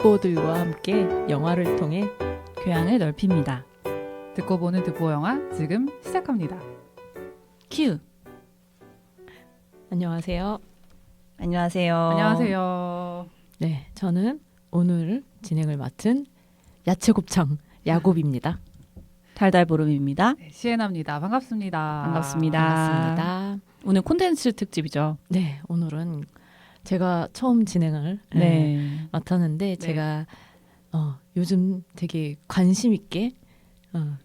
듣고들과 함께 영화를 통해 교양을 넓힙니다. 듣고 보는 듣보 영화 지금 시작합니다. 큐. 안녕하세요. 안녕하세요. 안녕하세요. 네, 저는 오늘 진행을 맡은 야채곱창 야곱입니다. 달달보름입니다. 네, 시에나입니다. 반갑습니다. 반갑습니다. 반갑습니다. 오늘 콘텐츠 특집이죠. 네, 오늘은 제가 처음 진행을 맡았는데 네. 제가 요즘 되게 관심 있게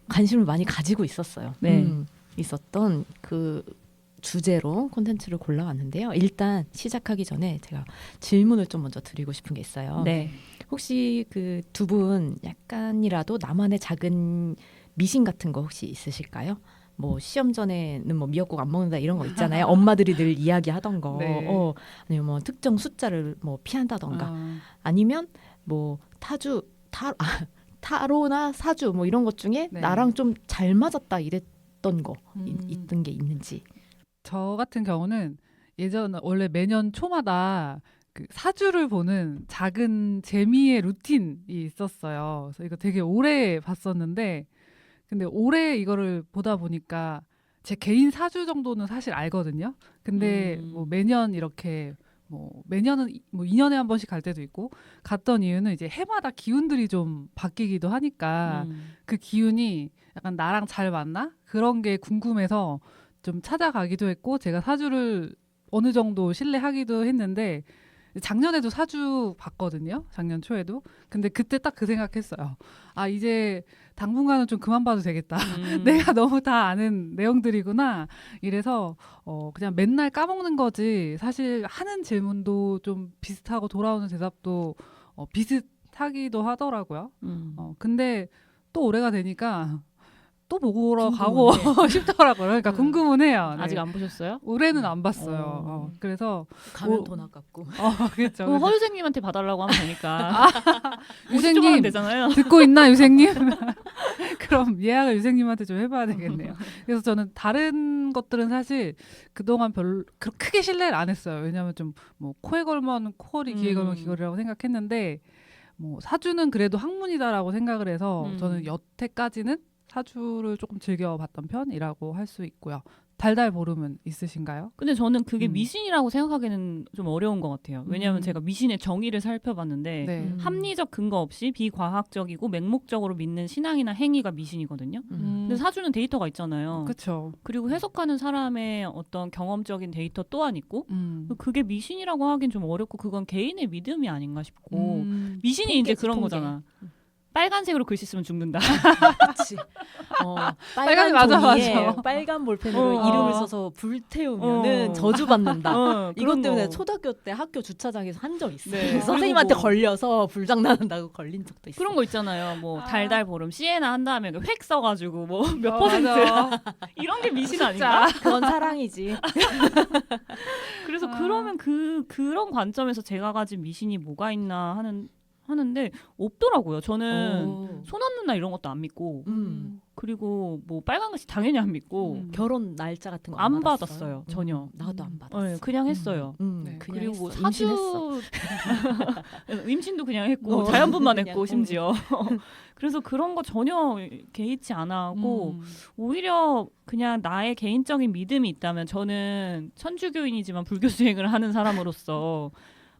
관심을 많이 가지고 있었어요. 네. 있었던 그 주제로 콘텐츠를 골라왔는데요. 일단 시작하기 전에 제가 질문을 좀 먼저 드리고 싶은 게 있어요. 네. 혹시 그 두 분 약간이라도 나만의 작은 미신 같은 거 혹시 있으실까요? 뭐 시험 전에는 뭐 미역국 안 먹는다 이런 거 있잖아요. 엄마들이 늘 이야기하던 거. 네. 아니면 뭐 특정 숫자를 뭐 피한다던가. 아니면 뭐 타로나 사주 뭐 이런 것 중에 네. 나랑 좀 잘 맞았다 이랬던 거 음. 있던 게 있는지. 저 같은 경우는 예전 원래 매년 초마다 그 사주를 보는 작은 재미의 루틴이 있었어요. 그래서 이거 되게 오래 봤었는데 근데 올해 이거를 보다 보니까 제 개인 사주 정도는 사실 알거든요. 근데 뭐 매년 이렇게 뭐 매년은 뭐 2년에 한 번씩 갈 때도 있고 갔던 이유는 이제 해마다 기운들이 좀 바뀌기도 하니까 그 기운이 약간 나랑 잘 맞나? 그런 게 궁금해서 좀 찾아가기도 했고 제가 사주를 어느 정도 신뢰하기도 했는데 작년에도 사주 봤거든요. 작년 초에도. 근데 그때 딱 그 생각했어요. 아 이제 당분간은 좀 그만 봐도 되겠다. 내가 너무 다 아는 내용들이구나. 이래서 그냥 맨날 까먹는 거지. 사실 하는 질문도 좀 비슷하고 돌아오는 대답도 비슷하기도 하더라고요. 근데 또 올해가 되니까 또 보러 가고 싶더라고요. 그러니까 궁금은 해요. 네. 아직 안 보셨어요? 올해는 안 봤어요. 그래서 가면 돈 아깝고. 그렇죠. 그럼 허유생님한테 봐달라고 하면 되니까. 유생님 되잖아요. 듣고 있나 유생님? 그럼 예약을 유생님한테 좀 해봐야 되겠네요. 그래서 저는 다른 것들은 사실 그동안 별로 크게 신뢰를 안 했어요. 왜냐하면 좀 뭐 코에 걸면 코걸이, 귀에 걸면 귀걸이라고 생각했는데 뭐 사주는 그래도 학문이다라고 생각을 해서 저는 여태까지는 사주를 조금 즐겨봤던 편이라고 할 수 있고요. 달달 보름은 있으신가요? 근데 저는 그게 미신이라고 생각하기는 좀 어려운 것 같아요. 왜냐하면 제가 미신의 정의를 살펴봤는데 네. 합리적 근거 없이 비과학적이고 맹목적으로 믿는 신앙이나 행위가 미신이거든요. 근데 사주는 데이터가 있잖아요. 그렇죠. 그리고 해석하는 사람의 어떤 경험적인 데이터 또한 있고 그게 미신이라고 하긴 좀 어렵고 그건 개인의 믿음이 아닌가 싶고 미신이 이제 그런 통계. 거잖아. 빨간색으로 글씨 쓰면 죽는다. 그렇지. 빨간 맞아, 종이에 맞아. 빨간 볼펜으로 이름을 써서 불태우면은 저주 받는다. 이것 그런 때문에 거. 초등학교 때 학교 주차장에서 한 적 있어요. 네. 선생님한테 그리고 걸려서 불장난한다고 걸린 적도 있어요. 그런 거 있잖아요. 뭐 달달 보름 시에나 한 다음에 획 써가지고 뭐 몇 퍼센트 맞아. 이런 게 미신 아닌가? 그건 사랑이지. 그래서 그러면 그런 관점에서 제가 가진 미신이 뭐가 있나 하는데 없더라고요. 저는 소원 누나 이런 것도 안 믿고 그리고 뭐 빨간 글씨 당연히 안 믿고 결혼 날짜 같은 거 안 받았어요? 받았어요. 전혀. 나도 안 받았어. 네, 그냥 했어요. 네. 그냥 그리고 뭐 했어. 사주 임신했어. 임신도 그냥 했고 어, 자연분만 그냥, 했고 심지어 그래서 그런 거 전혀 개의치 않아 하고 오히려 그냥 나의 개인적인 믿음이 있다면 저는 천주교인이지만 불교 수행을 하는 사람으로서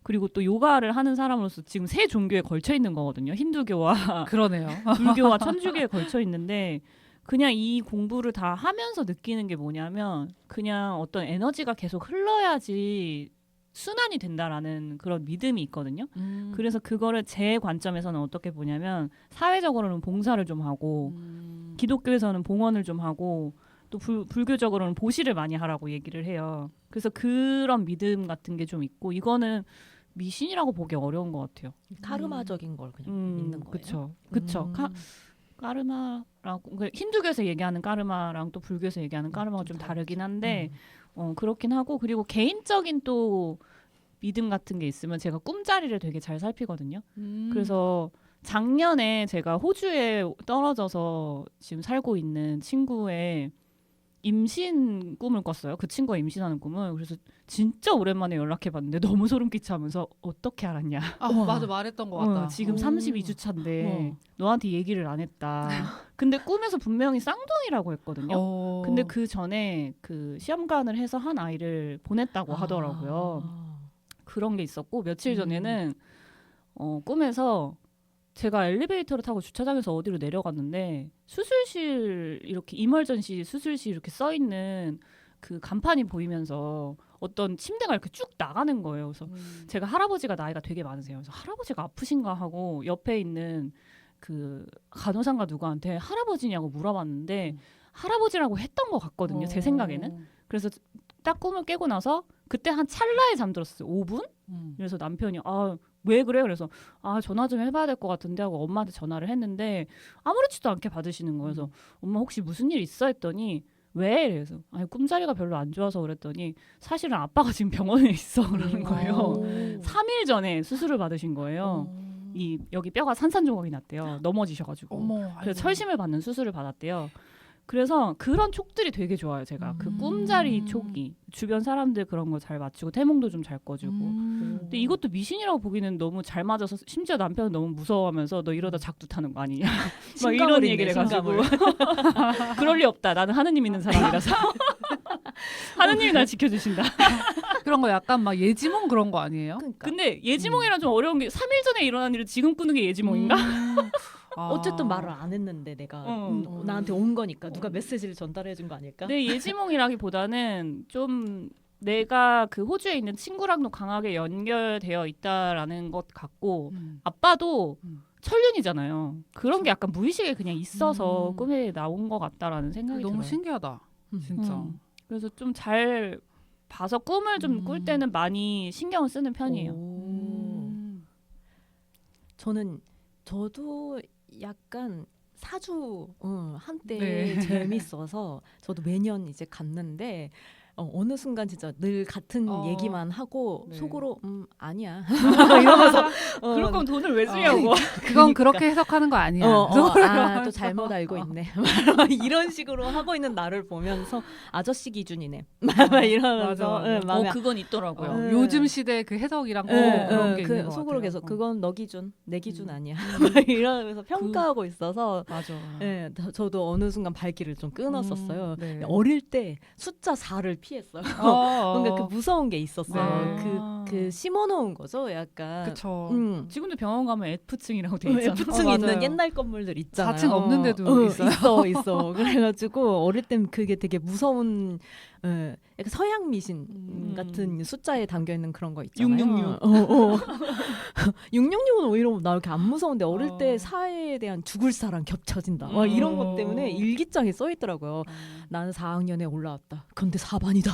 그리고 또 요가를 하는 사람으로서 지금 세 종교에 걸쳐 있는 거거든요. 힌두교와 그러네요. 불교와 천주교에 걸쳐 있는데 그냥 이 공부를 다 하면서 느끼는 게 뭐냐면 그냥 어떤 에너지가 계속 흘러야지 순환이 된다라는 그런 믿음이 있거든요. 그래서 그거를 제 관점에서는 어떻게 보냐면 사회적으로는 봉사를 좀 하고 기독교에서는 봉헌을 좀 하고 또 불교적으로는 보시를 많이 하라고 얘기를 해요. 그래서 그런 믿음 같은 게 좀 있고 이거는 미신이라고 보기 어려운 것 같아요. 카르마적인 걸 그냥 믿는 거예요. 그쵸. 까르마라고 힌두교에서 얘기하는 까르마랑 또 불교에서 얘기하는 까르마가 좀 다르긴 한데 그렇긴 하고 그리고 개인적인 또 믿음 같은 게 있으면 제가 꿈자리를 되게 잘 살피거든요. 그래서 작년에 제가 호주에 떨어져서 지금 살고 있는 친구의 임신 꿈을 꿨어요. 그 친구가 임신하는 꿈을. 그래서 진짜 오랜만에 연락해봤는데 너무 소름 끼치면서 어떻게 알았냐. 맞아 말했던 것 같다. 지금 오. 32주 차인데 너한테 얘기를 안 했다. 근데 꿈에서 분명히 쌍둥이라고 했거든요. 근데 그 전에 그 시험관을 해서 한 아이를 보냈다고 하더라고요. 그런 게 있었고 며칠 전에는 꿈에서 제가 엘리베이터를 타고 주차장에서 어디로 내려갔는데 수술실 이렇게 이멀전시 수술실 이렇게 써 있는 그 간판이 보이면서 어떤 침대가 이렇게 쭉 나가는 거예요. 그래서 제가 할아버지가 나이가 되게 많으세요. 그래서 할아버지가 아프신가 하고 옆에 있는 그 간호사가 누구한테 할아버지냐고 물어봤는데 할아버지라고 했던 것 같거든요. 제 생각에는. 그래서 딱 꿈을 깨고 나서 그때 한 찰나에 잠들었어요. 5분? 그래서 남편이 왜 그래? 그래서 전화 좀 해봐야 될 것 같은데 하고 엄마한테 전화를 했는데 아무렇지도 않게 받으시는 거예요. 그래서 엄마 혹시 무슨 일 있어? 했더니 왜? 그래서 꿈자리가 별로 안 좋아서 그랬더니 사실은 아빠가 지금 병원에 있어 그러는 거예요. 3일 전에 수술을 받으신 거예요. 여기 뼈가 산산조각이 났대요. 넘어지셔가지고. 그래서 철심을 받는 수술을 받았대요. 그래서 그런 촉들이 되게 좋아요. 제가 그 꿈자리 촉이 주변 사람들 그런 거 잘 맞추고 태몽도 좀 잘 꺼주고. 근데 이것도 미신이라고 보기는 너무 잘 맞아서 심지어 남편은 너무 무서워하면서 너 이러다 작두 타는 거 아니냐 막 이런 얘기를 해가지고 그럴 리 없다. 나는 하느님 있는 사람이라서 하느님이 날 지켜주신다. 그런 거 약간 막 예지몽 그런 거 아니에요? 그러니까. 근데 예지몽이랑 좀 어려운 게 3일 전에 일어난 일을 지금 꾸는 게 예지몽인가? 어쨌든 말을 안 했는데 내가 나한테 온 거니까 누가 메시지를 전달해 준 거 아닐까? 네, 예지몽이라기보다는 좀 내가 그 호주에 있는 친구랑도 강하게 연결되어 있다라는 것 같고 아빠도 천륜이잖아요. 그런 게 약간 무의식에 그냥 있어서 꿈에 나온 것 같다라는 생각이 너무 들어요. 신기하다. 진짜. 그래서 좀 잘 봐서 꿈을 좀 꿀 때는 많이 신경을 쓰는 편이에요. 저도 약간 사주 한때 네. 재밌어서 저도 매년 이제 갔는데 어느 순간 진짜 늘 같은 얘기만 하고 네. 속으로 아니야 이러면서 그럴 거면 돈을 왜 쓰냐고. 그건 그렇게 해석하는 거 아니야. 또 잘못 알고 있네 이런 식으로 하고 있는 나를 보면서 아저씨 기준이네 이러면서 맞아. 마음에 그건 있더라고요. 요즘 시대 그 해석이랑 그런 게 있는 것 속으로 같아요. 계속 그건 너 기준 내 기준 아니야 막 이러면서 평가하고 있어서 맞아. 네, 저도 어느 순간 발길을 좀 끊었었어요. 네. 어릴 때 숫자 4를 피했어요. 뭔가 그 무서운 게 있었어요. 네. 그 심어놓은 거죠, 약간. 그쵸. 지금도 병원 가면 F층이라고 돼 있잖아요. F층 맞아요. 있는 옛날 건물들 있잖아요. 4층 없는 데도 있어요. 있어. 그래가지고 어릴 땐 그게 되게 무서운 약간 서양 미신 같은 숫자에 담겨 있는 그런 거 있잖아요. 666. 666은 오히려 나 이렇게 안 무서운데 어릴 때 어. 사회에 대한 죽을 사람 겹쳐진다. 막 이런 것 때문에 일기장에 써 있더라고요. 나는 4학년에 올라왔다. 근데 4반이다.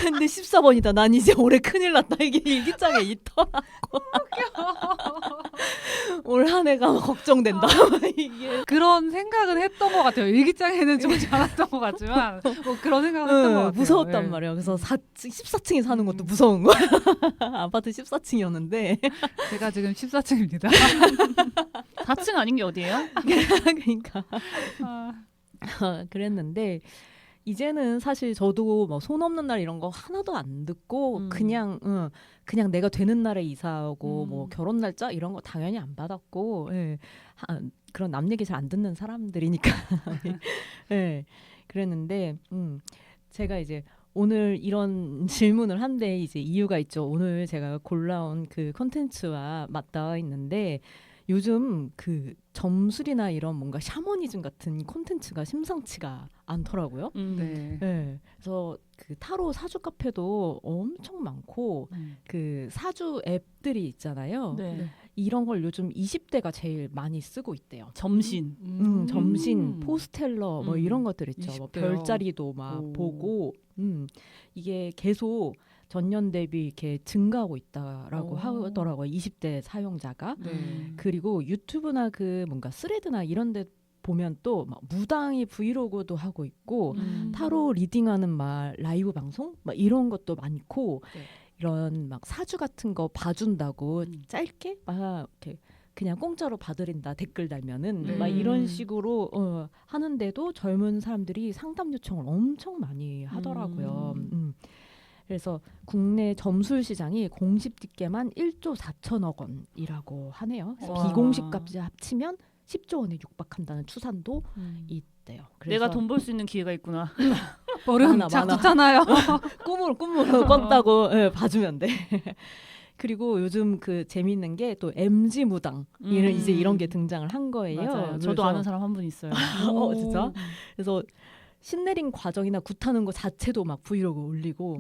근데 14번이다. 난 이제 올해 큰일 났다. 이게 일기장에 있더라고. 올 한 해가 걱정된다. 이게. 그런 생각은 했던 것 같아요. 일기장에는 적지 않았던 것 같지만 그런 생각을 했던 것 같아요. 무서웠단 네. 말이에요. 그래서 14층에 사는 것도 무서운 거야. 아파트 14층이었는데. 제가 지금 14층입니다. 4층 아닌 게 어디예요? 그러니까 그랬는데 이제는 사실 저도 뭐 손 없는 날 이런 거 하나도 안 듣고 그냥 내가 되는 날에 이사하고 뭐 결혼 날짜 이런 거 당연히 안 받았고 그런 남 얘기 잘 안 듣는 사람들이니까 그랬는데 제가 이제 오늘 이런 질문을 한데 이제 이유가 있죠. 오늘 제가 골라온 그 콘텐츠와 맞닿아 있는데 요즘 그 점술이나 이런 뭔가 샤머니즘 같은 콘텐츠가 심상치가 않더라고요. 네. 네. 그래서 그 타로 사주 카페도 엄청 많고 그 사주 앱들이 있잖아요. 네. 이런 걸 요즘 20대가 제일 많이 쓰고 있대요. 점신. 점신, 포스텔러 뭐 이런 것들 있죠. 뭐 20대요. 별자리도 막 보고 이게 계속 전년 대비 이렇게 증가하고 있다라고 하더라고요. 20대 사용자가. 네. 그리고 유튜브나 그 뭔가 스레드나 이런 데 보면 또 막 무당이 브이로그도 하고 있고 타로 리딩하는 막 라이브 방송 막 이런 것도 많고 네. 이런 막 사주 같은 거 봐준다고 짧게 막 이렇게 그냥 공짜로 봐드린다 댓글 달면은 네. 막 이런 식으로 하는데도 젊은 사람들이 상담 요청을 엄청 많이 하더라고요. 그래서 국내 점술 시장이 공식 집계만 1조 4천억 원이라고 하네요. 그래서 와. 비공식까지 합치면 10조 원에 육박한다는 추산도 있대요. 그래서 내가 돈 벌 수 있는 기회가 있구나. 버릇 많아. 작두잖아요. 꿈으로 꿨다고 봐주면 돼. 그리고 요즘 그 재밌는 게 또 MG 무당 이제 이런 게 등장을 한 거예요. 맞아요. 저도 그래서- 아는 사람 한 분 있어요. 진짜? 그래서 신내림 과정이나 굿하는 거 자체도 막 브이로그 올리고,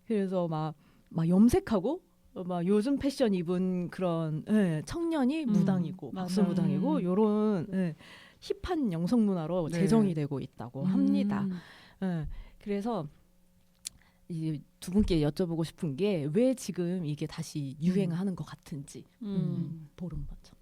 그래서 막 염색하고, 막 요즘 패션 입은 그런 청년이 무당이고 박수 맞아. 무당이고 요런 힙한 영성 문화로 네. 재정이 되고 있다고 합니다. 그래서 이 두 분께 여쭤보고 싶은 게 왜 지금 이게 다시 유행하는 것 같은지. 보름 먼저.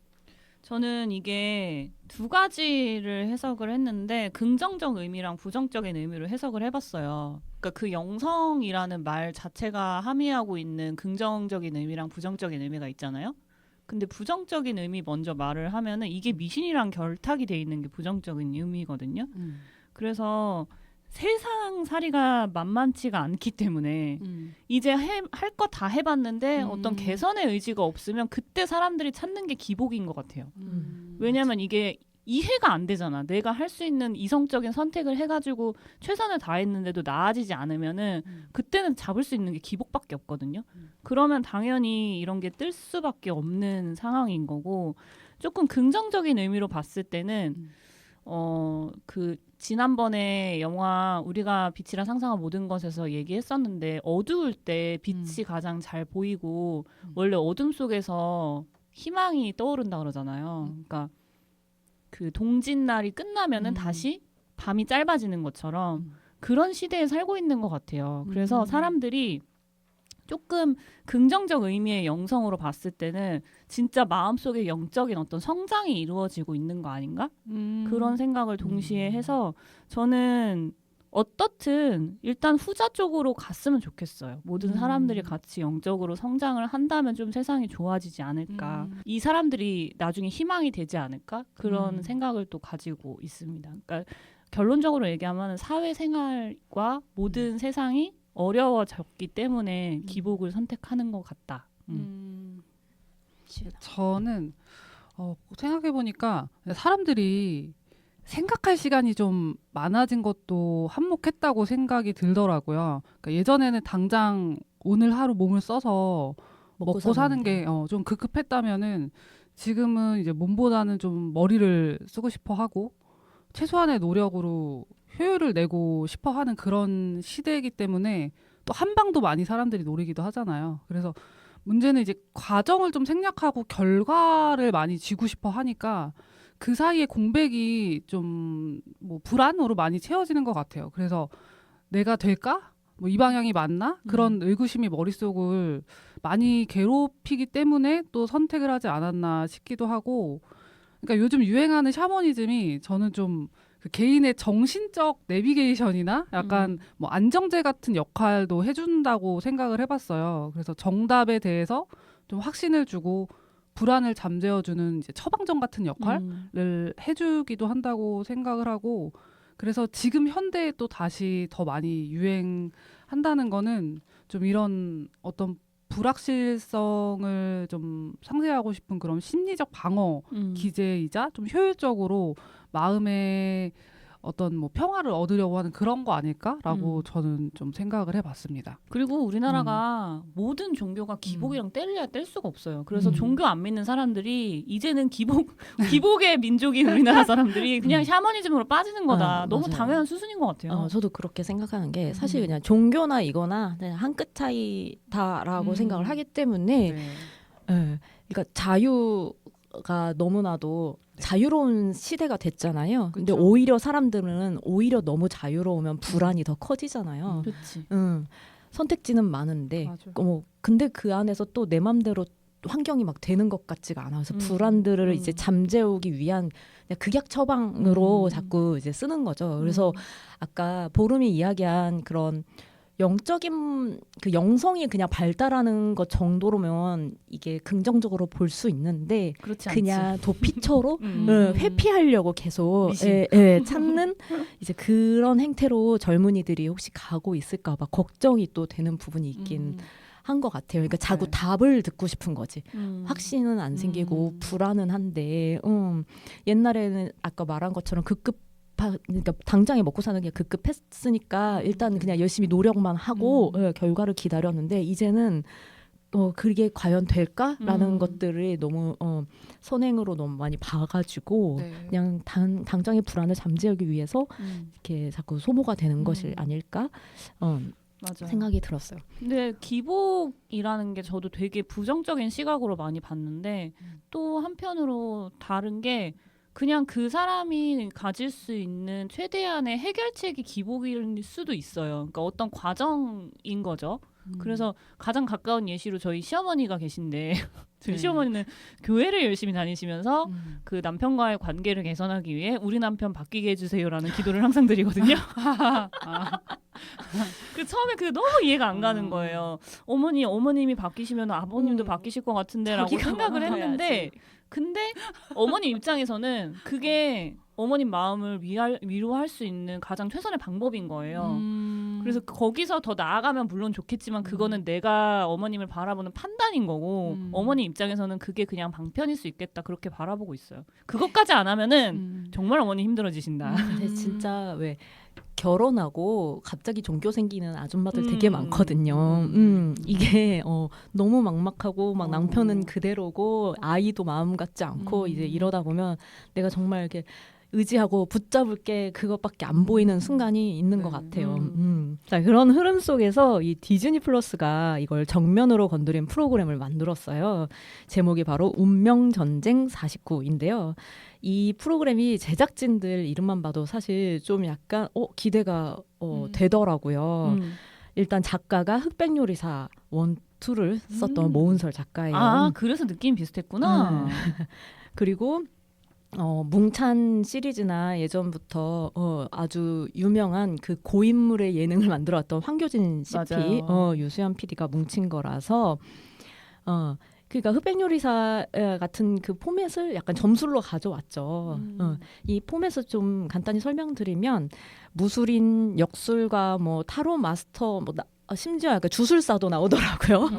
저는 이게 두 가지를 해석을 했는데 긍정적 의미랑 부정적인 의미로 해석을 해봤어요. 그러니까 그 영성이라는 말 자체가 함의하고 있는 긍정적인 의미랑 부정적인 의미가 있잖아요. 근데 부정적인 의미 먼저 말을 하면은 이게 미신이랑 결탁이 돼 있는 게 부정적인 의미거든요. 그래서 세상살이가 만만치가 않기 때문에 이제 할 거 다 해봤는데 어떤 개선의 의지가 없으면 그때 사람들이 찾는 게 기복인 것 같아요. 왜냐하면 이게 이해가 안 되잖아. 내가 할 수 있는 이성적인 선택을 해가지고 최선을 다했는데도 나아지지 않으면은 그때는 잡을 수 있는 게 기복밖에 없거든요. 그러면 당연히 이런 게 뜰 수밖에 없는 상황인 거고, 조금 긍정적인 의미로 봤을 때는 그 지난번에 영화 우리가 빛이라 상상한 모든 것에서 얘기했었는데, 어두울 때 빛이 가장 잘 보이고 원래 어둠 속에서 희망이 떠오른다 그러잖아요. 그러니까 그 동짓날이 끝나면은 다시 밤이 짧아지는 것처럼 그런 시대에 살고 있는 것 같아요. 그래서 사람들이 조금 긍정적 의미의 영성으로 봤을 때는 진짜 마음속에 영적인 어떤 성장이 이루어지고 있는 거 아닌가? 그런 생각을 동시에 해서 저는 어떻든 일단 후자 쪽으로 갔으면 좋겠어요. 모든 사람들이 같이 영적으로 성장을 한다면 좀 세상이 좋아지지 않을까. 이 사람들이 나중에 희망이 되지 않을까? 그런 생각을 또 가지고 있습니다. 그러니까 결론적으로 얘기하면 사회생활과 모든 세상이 어려워졌기 때문에 기복을 선택하는 것 같다. 저는 생각해 보니까 사람들이 생각할 시간이 좀 많아진 것도 한몫했다고 생각이 들더라고요. 그러니까 예전에는 당장 오늘 하루 몸을 써서 먹고 사는 게 좀 급급했다면은 지금은 이제 몸보다는 좀 머리를 쓰고 싶어 하고 최소한의 노력으로 효율을 내고 싶어 하는 그런 시대이기 때문에 또 한방도 많이 사람들이 노리기도 하잖아요. 그래서 문제는 이제 과정을 좀 생략하고 결과를 많이 쥐고 싶어 하니까 그 사이에 공백이 좀 뭐 불안으로 많이 채워지는 것 같아요. 그래서 내가 될까? 뭐 이 방향이 맞나? 그런 의구심이 머릿속을 많이 괴롭히기 때문에 또 선택을 하지 않았나 싶기도 하고, 그러니까 요즘 유행하는 샤머니즘이 저는 좀 그 개인의 정신적 내비게이션이나 약간 뭐 안정제 같은 역할도 해준다고 생각을 해봤어요. 그래서 정답에 대해서 좀 확신을 주고 불안을 잠재워주는 이제 처방전 같은 역할을 해주기도 한다고 생각을 하고, 그래서 지금 현대에 또 다시 더 많이 유행한다는 거는 좀 이런 어떤 불확실성을 좀 상쇄하고 싶은 그런 심리적 방어 기제이자 좀 효율적으로 마음의 어떤 뭐 평화를 얻으려고 하는 그런 거 아닐까라고 저는 좀 생각을 해봤습니다. 그리고 우리나라가 모든 종교가 기복이랑 뗄래야 뗄 수가 없어요. 그래서 종교 안 믿는 사람들이 이제는 기복의 민족인 우리나라 사람들이 그냥 샤머니즘으로 빠지는 거다. 너무 맞아요. 당연한 수순인 것 같아요. 저도 그렇게 생각하는 게 사실 그냥 종교나 이거나 한 끗 차이다라고 생각을 하기 때문에 그러니까 자유가 너무나도 자유로운 시대가 됐잖아요. 근데 그쵸. 오히려 사람들은 오히려 너무 자유로우면 불안이 더 커지잖아요. 그렇지. 선택지는 많은데 맞아요. 근데 그 안에서 또 내 맘대로 환경이 막 되는 것 같지가 않아서 불안들을 이제 잠재우기 위한 그냥 극약 처방으로 자꾸 이제 쓰는 거죠. 그래서 아까 보름이 이야기한 그런 영적인 그 영성이 그냥 발달하는 것 정도로면 이게 긍정적으로 볼 수 있는데 그렇지 않지. 그냥 도피처로 음. 회피하려고 계속 미신. 찾는 이제 그런 행태로 젊은이들이 혹시 가고 있을까봐 걱정이 또 되는 부분이 있긴 한 것 같아요. 그러니까 자꾸 네. 답을 듣고 싶은 거지. 음. 확신은 안 생기고 음. 불안은 한데 옛날에는 아까 말한 것처럼 그러니까 당장에 먹고 사는 게 급급했으니까 일단 그냥 열심히 노력만 하고 결과를 기다렸는데 이제는 그게 과연 될까라는 것들을 너무 선행으로 너무 많이 봐가지고 네. 그냥 당장의 불안을 잠재우기 위해서 이렇게 자꾸 소모가 되는 것이 아닐까 맞아. 생각이 들었어요. 근데 기복이라는 게 저도 되게 부정적인 시각으로 많이 봤는데 또 한편으로 다른 게 그냥 그 사람이 가질 수 있는 최대한의 해결책이 기복일 수도 있어요. 그러니까 어떤 과정인 거죠. 그래서 가장 가까운 예시로 저희 시어머니가 계신데 저희 네. 시어머니는 교회를 열심히 다니시면서 그 남편과의 관계를 개선하기 위해 우리 남편 바뀌게 해주세요라는 기도를 항상 드리거든요. 그 처음에 그게 너무 이해가 안 가는 거예요. 어머님이 바뀌시면 아버님도 바뀌실 것 같은데라고 자기가 생각을 말아야지. 했는데 근데 어머님 입장에서는 그게 어머님 마음을 위로할 수 있는 가장 최선의 방법인 거예요. 그래서 거기서 더 나아가면 물론 좋겠지만 그거는 내가 어머님을 바라보는 판단인 거고 어머니 입장에서는 그게 그냥 방편일 수 있겠다 그렇게 바라보고 있어요. 그것까지 안 하면은 정말 어머니 힘들어지신다. 근데 진짜 왜 결혼하고 갑자기 종교 생기는 아줌마들 되게 많거든요. 이게 너무 막막하고 막 남편은 그대로고 아이도 마음 같지 않고 이제 이러다 보면 내가 정말 이렇게 의지하고 붙잡을 게 그것밖에 안 보이는 순간이 있는 것 같아요. 자, 그런 흐름 속에서 이 디즈니 플러스가 이걸 정면으로 건드린 프로그램을 만들었어요. 제목이 바로 운명전쟁 49인데요. 이 프로그램이 제작진들 이름만 봐도 사실 좀 약간 기대가 되더라고요. 일단 작가가 흑백요리사 1, 2를 썼던 모은설 작가예요. 아 그래서 느낌이 비슷했구나. 그리고 뭉찬 시리즈나 예전부터 아주 유명한 그 고인물의 예능을 만들어왔던 황교진 CP, 맞아요. 유수연 PD가 뭉친 거라서 그러니까 흑백요리사 같은 그 포맷을 약간 점술로 가져왔죠. 이 포맷을 좀 간단히 설명드리면 무술인, 역술가, 뭐 타로 마스터, 심지어 약간 주술사도 나오더라고요.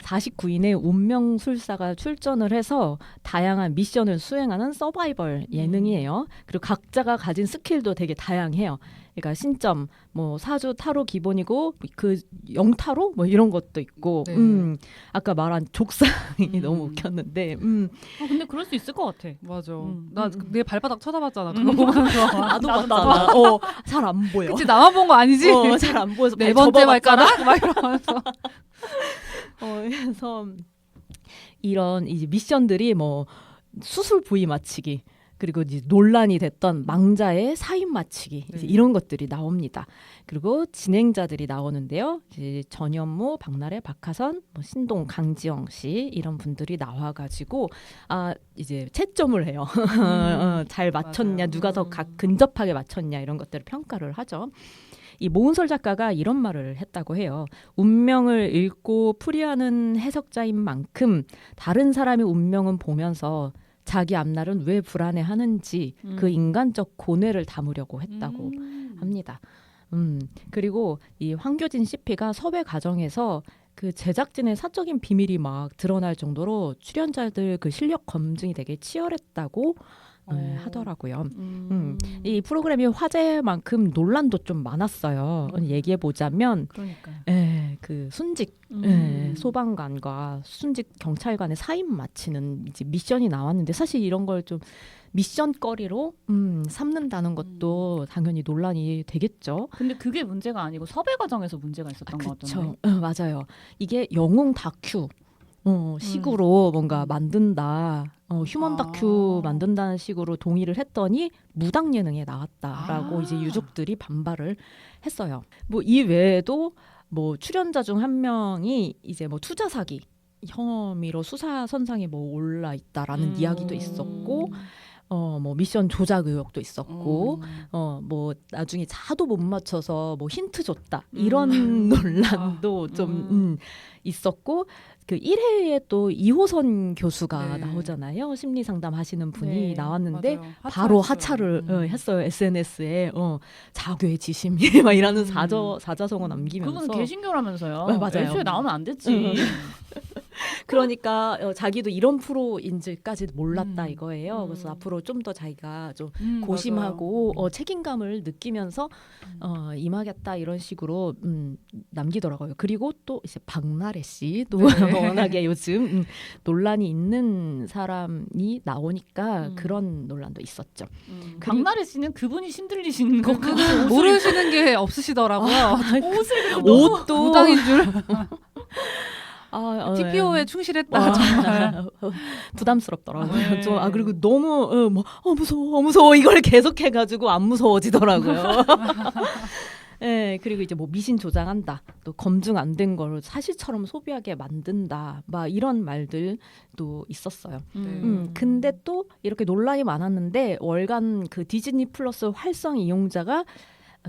49인의 운명술사가 출전을 해서 다양한 미션을 수행하는 서바이벌 예능이에요. 그리고 각자가 가진 스킬도 되게 다양해요. 그러니까 신점, 뭐 사주 타로 기본이고 그 영타로 뭐 이런 것도 있고, 네. 아까 말한 족상이 너무 웃겼는데, 근데 그럴 수 있을 것 같아. 맞아. 나 내 발바닥 쳐다봤잖아. 그거 보면서. 나도 봤잖아. 잘 안 보여. 그치 나만 본 거 아니지? 잘 안 보여서 네 번째 발가락 막 이러면서. 그래서 이런 이제 미션들이 뭐 수술 부위 맞히기, 그리고 이제 논란이 됐던 망자의 사인 맞히기, 이제 이런 것들이 나옵니다. 그리고 진행자들이 나오는데요. 이제 전현무, 박나래, 박하선, 뭐 신동, 강지영 씨 이런 분들이 나와가지고 이제 채점을 해요. 잘 맞췄냐, 맞아요. 누가 더 근접하게 맞췄냐 이런 것들을 평가를 하죠. 이 모은설 작가가 이런 말을 했다고 해요. 운명을 읽고 풀이하는 해석자인 만큼 다른 사람의 운명은 보면서 자기 앞날은 왜 불안해하는지 그 인간적 고뇌를 담으려고 했다고 합니다. 그리고 이 황교진 CP가 섭외 과정에서 그 제작진의 사적인 비밀이 막 드러날 정도로 출연자들 그 실력 검증이 되게 치열했다고 하더라고요. 이 프로그램이 화제만큼 논란도 좀 많았어요. 얘기해 보자면, 그러니까. 그 순직 소방관과 순직 경찰관의 사인 맞히는 이제 미션이 나왔는데 사실 이런 걸 좀 미션거리로 삼는다는 것도 당연히 논란이 되겠죠. 근데 그게 문제가 아니고 섭외 과정에서 문제가 있었던 것 같던데. 그렇죠. 맞아요. 이게 영웅 다큐 식으로 뭔가 만든다. 휴먼 다큐 만든다는 식으로 동의를 했더니 무당 예능에 나왔다라고 이제 유족들이 반발을 했어요. 뭐 이 외에도 뭐 출연자 중 한 명이 이제 뭐 투자 사기 혐의로 수사 선상에 뭐 올라 있다라는 이야기도 있었고, 뭐 미션 조작 의혹도 있었고 뭐 나중에 자도 못 맞춰서 뭐 힌트 줬다 이런 논란도 좀 있었고 그 1회에 또 이호선 교수가 네. 나오잖아요. 심리 상담 하시는 분이 네, 나왔는데 맞아요. 바로 하차했어요. 하차를 했어요. SNS에 자교의 지심이 막 이라는 사자성어 남기면서 그건 개신교라면서요. 네, 맞아요. 애초에 나오면 안 됐지. 그러니까 자기도 이런 프로인지까지 몰랐다 음. 이거예요. 그래서 앞으로 좀 더 자기가 좀 맞아요. 고심하고 책임감을 느끼면서 임하겠다 이런 식으로 남기더라고요. 그리고 또 이제 박나래 씨도 네. 워낙에 요즘 논란이 있는 사람이 나오니까 그런 논란도 있었죠. 박나래 씨는 그분이 신들리신 것 같고 그분은 모르시는 게 없으시더라고요. 옷을 그리고 너무 옷도 무당인 줄. 네. TPO에 충실했다. 정말. 부담스럽더라고요. 네. 좀, 그리고 너무 무서워 이걸 계속해가지고 안 무서워지더라고요. 네, 그리고 이제 뭐 미신 조장한다, 또 검증 안 된 걸 사실처럼 소비하게 만든다, 막 이런 말들도 있었어요. 근데 또 이렇게 논란이 많았는데 월간 그 디즈니 플러스 활성 이용자가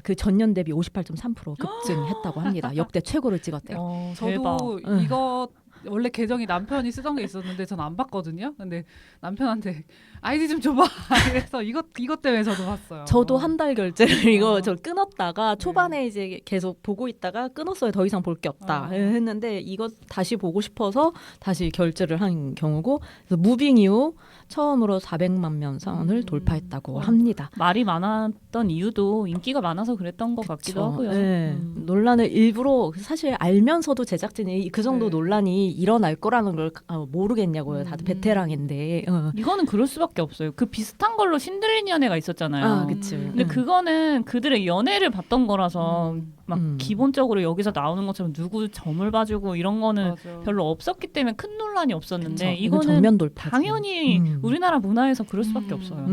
그 전년 대비 58.3% 급증했다고 합니다. 역대 최고를 찍었대요. 대박. 저도 이거 원래 계정이 남편이 쓰던 게 있었는데 전 안 봤거든요. 근데 남편한테 아이디 좀 줘봐. 그래서 이것 때문에 저도 봤어요. 저도 한 달 결제를 이거 어. 저 끊었다가 초반에 이제 계속 보고 있다가 끊었어요. 더 이상 볼 게 없다 했는데 이거 다시 보고 싶어서 다시 결제를 한 경우고, 그래서 무빙 이후 처음으로 400만 명 선을 돌파했다고 합니다. 말이 많았던 이유도 인기가 많아서 그랬던 것 같기도 하고요. 네. 논란을 일부러 사실 알면서도 제작진이 그 정도 네. 논란이 일어날 거라는 걸 모르겠냐고요. 다들 베테랑인데. 이거는 그럴 수밖에 없어요. 그 비슷한 걸로 신들린 연애가 있었잖아요. 그치. 근데 그거는 그들의 연애를 봤던 거라서 막 음. 기본적으로 여기서 나오는 것처럼 누구 점을 봐주고 이런 거는 맞아. 별로 없었기 때문에 큰 논란이 없었는데 그쵸. 이건 이거는 정면 돌파지. 당연히 우리나라 문화에서 그럴 수밖에 없어요.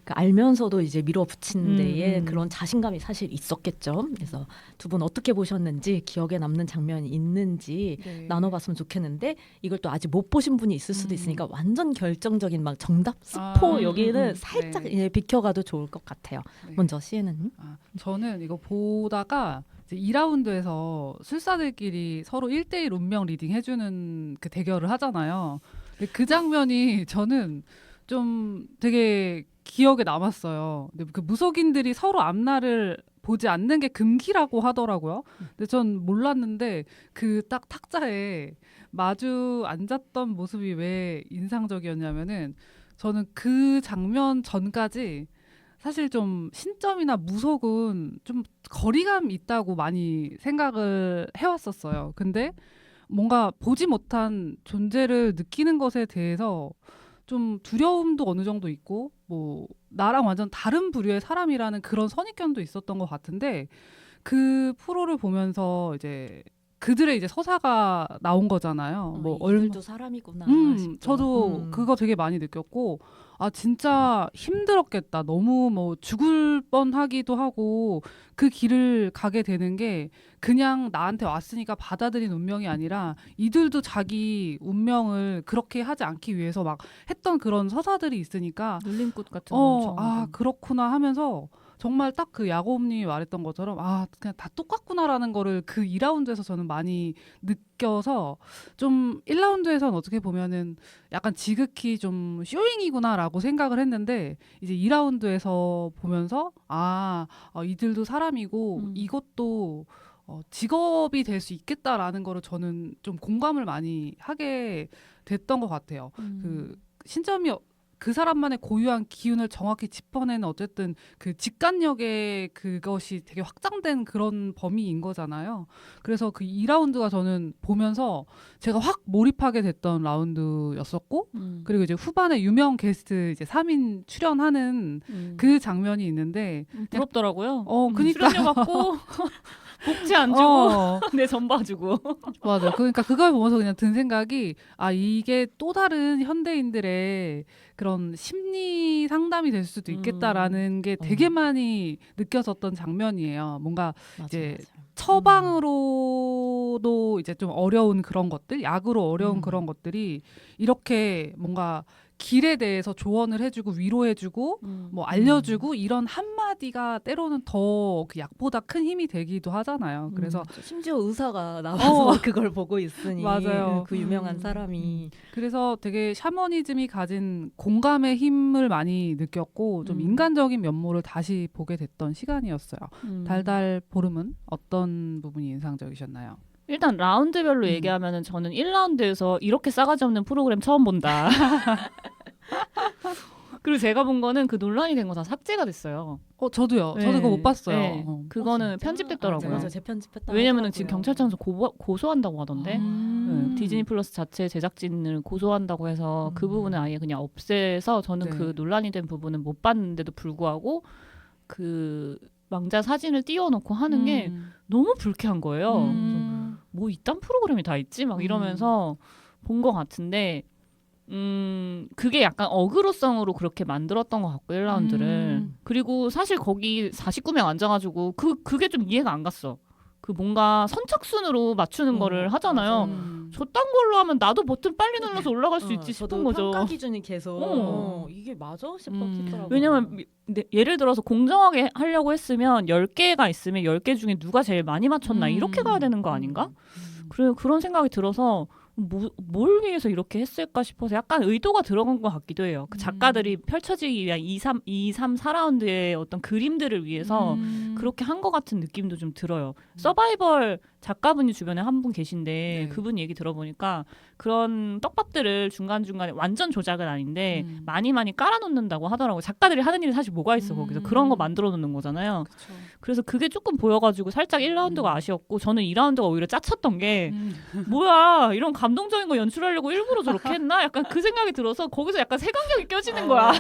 그러니까 알면서도 이제 밀어붙이는 데에 음. 그런 자신감이 사실 있었겠죠. 그래서 두 분 어떻게 보셨는지, 기억에 남는 장면이 있는지 네. 나눠봤으면 좋겠는데, 이걸 또 아직 못 보신 분이 있을 수도 있으니까 완전 결정적인 막 정답 스포 여기는 살짝 네. 비켜가도 좋을 것 같아요. 네. 먼저 시에는 저는 이거 보다가 이제 2라운드에서 술사들끼리 서로 1대1 운명 리딩 해주는 그 대결을 하잖아요. 근데 그 장면이 저는 좀 되게 기억에 남았어요. 근데 그 무속인들이 서로 앞날을 보지 않는 게 금기라고 하더라고요. 근데 전 몰랐는데 그 딱 탁자에 마주 앉았던 모습이 왜 인상적이었냐면은, 저는 그 장면 전까지 사실 좀 신점이나 무속은 좀 거리감 있다고 많이 생각을 해왔었어요. 근데 뭔가 보지 못한 존재를 느끼는 것에 대해서 좀 두려움도 어느 정도 있고, 뭐 나랑 완전 다른 부류의 사람이라는 그런 선입견도 있었던 것 같은데, 그 프로를 보면서 이제 그들의 이제 서사가 나온 거잖아요. 뭐 이들도 사람이구나. 싶죠. 저도 그거 되게 많이 느꼈고, 진짜 힘들었겠다. 너무 뭐 죽을 뻔하기도 하고, 그 길을 가게 되는 게 그냥 나한테 왔으니까 받아들인 운명이 아니라 이들도 자기 운명을 그렇게 하지 않기 위해서 막 했던 그런 서사들이 있으니까 눌림꽃 같은 엄청. 그렇구나 하면서 정말 딱 그 야곱님이 말했던 것처럼 그냥 다 똑같구나라는 거를 그 2라운드에서 저는 많이 느껴서, 좀 1라운드에서는 어떻게 보면은 약간 지극히 좀 쇼잉이구나라고 생각을 했는데, 이제 2라운드에서 보면서 이들도 사람이고 이것도 직업이 될 수 있겠다라는 거를 저는 좀 공감을 많이 하게 됐던 것 같아요. 그 신점이 그 사람만의 고유한 기운을 정확히 짚어내는 어쨌든 그 직관력의 그것이 되게 확장된 그런 범위인 거잖아요. 그래서 그 2라운드가 저는 보면서 제가 확 몰입하게 됐던 라운드였었고, 그리고 이제 후반에 유명 게스트 이제 3인 출연하는 그 장면이 있는데 부럽더라고요. 그니까 출연료 받고 복지 안 주고 내 전 봐주고. 맞아. 그러니까 그걸 보면서 그냥 든 생각이, 이게 또 다른 현대인들의 그런 심리 상담이 될 수도 있겠다라는 게 되게 많이 느껴졌던 장면이에요. 뭔가 이제 처방으로도 이제 좀 어려운 그런 것들, 약으로 어려운 그런 것들이 이렇게 뭔가 길에 대해서 조언을 해주고 위로해주고 뭐 알려주고 이런 한마디가 때로는 더 그 약보다 큰 힘이 되기도 하잖아요. 그래서 심지어 의사가 나와서 그걸 보고 있으니 맞아요. 그 유명한 사람이 그래서 되게 샤머니즘이 가진 공감의 힘을 많이 느꼈고 좀 인간적인 면모를 다시 보게 됐던 시간이었어요. 달달 보름은 어떤 부분이 인상적이셨나요? 일단 라운드별로 얘기하면은 저는 1라운드에서 이렇게 싸가지 없는 프로그램 처음 본다. 그리고 제가 본 거는 그 논란이 된 거 다 삭제가 됐어요. 저도요. 네. 저도 그거 못 봤어요. 네. 그거는 진짜? 편집됐더라고요. 맞아, 재편집했다. 왜냐면은 지금 경찰청에서 고소한다고 하던데. 네, 디즈니 플러스 자체 제작진을 고소한다고 해서 그 부분은 아예 그냥 없애서 저는 네. 그 논란이 된 부분은 못 봤는데도 불구하고 그 왕자 사진을 띄워놓고 하는 게 너무 불쾌한 거예요. 뭐 이딴 프로그램이 다 있지? 막 이러면서 본 것 같은데 그게 약간 어그로성으로 그렇게 만들었던 것 같고 1라운드를 그리고 사실 거기 49명 앉아가지고 그게 좀 이해가 안 갔어. 그 뭔가 선착순으로 맞추는 거를 하잖아요. 저딴 걸로 하면 나도 버튼 빨리 눌러서 올라갈 수 있지 싶은 저도 거죠. 평가 기준이 계속 이게 맞아 싶더라고요. 왜냐면 예를 들어서 공정하게 하려고 했으면 10개가 있으면 10개 중에 누가 제일 많이 맞췄나 이렇게 가야 되는 거 아닌가? 그런 생각이 들어서 뭘 위해서 이렇게 했을까 싶어서 약간 의도가 들어간 것 같기도 해요. 그 작가들이 펼쳐지기 위한 2, 3, 4라운드의 어떤 그림들을 위해서 그렇게 한 것 같은 느낌도 좀 들어요. 서바이벌 작가분이 주변에 한 분 계신데 네. 그분 얘기 들어보니까 그런 떡밥들을 중간중간에 완전 조작은 아닌데 많이 깔아놓는다고 하더라고요. 작가들이 하는 일이 사실 뭐가 있어 거기서. 그런 거 만들어 놓는 거잖아요. 그쵸. 그래서 그게 조금 보여가지고 살짝 1라운드가 아쉬웠고 저는 2라운드가 오히려 짜쳤던 게 뭐야 이런 감동적인 거 연출하려고 일부러 저렇게 했나? 약간 그 생각이 들어서 거기서 약간 색안경이 껴지는 거야.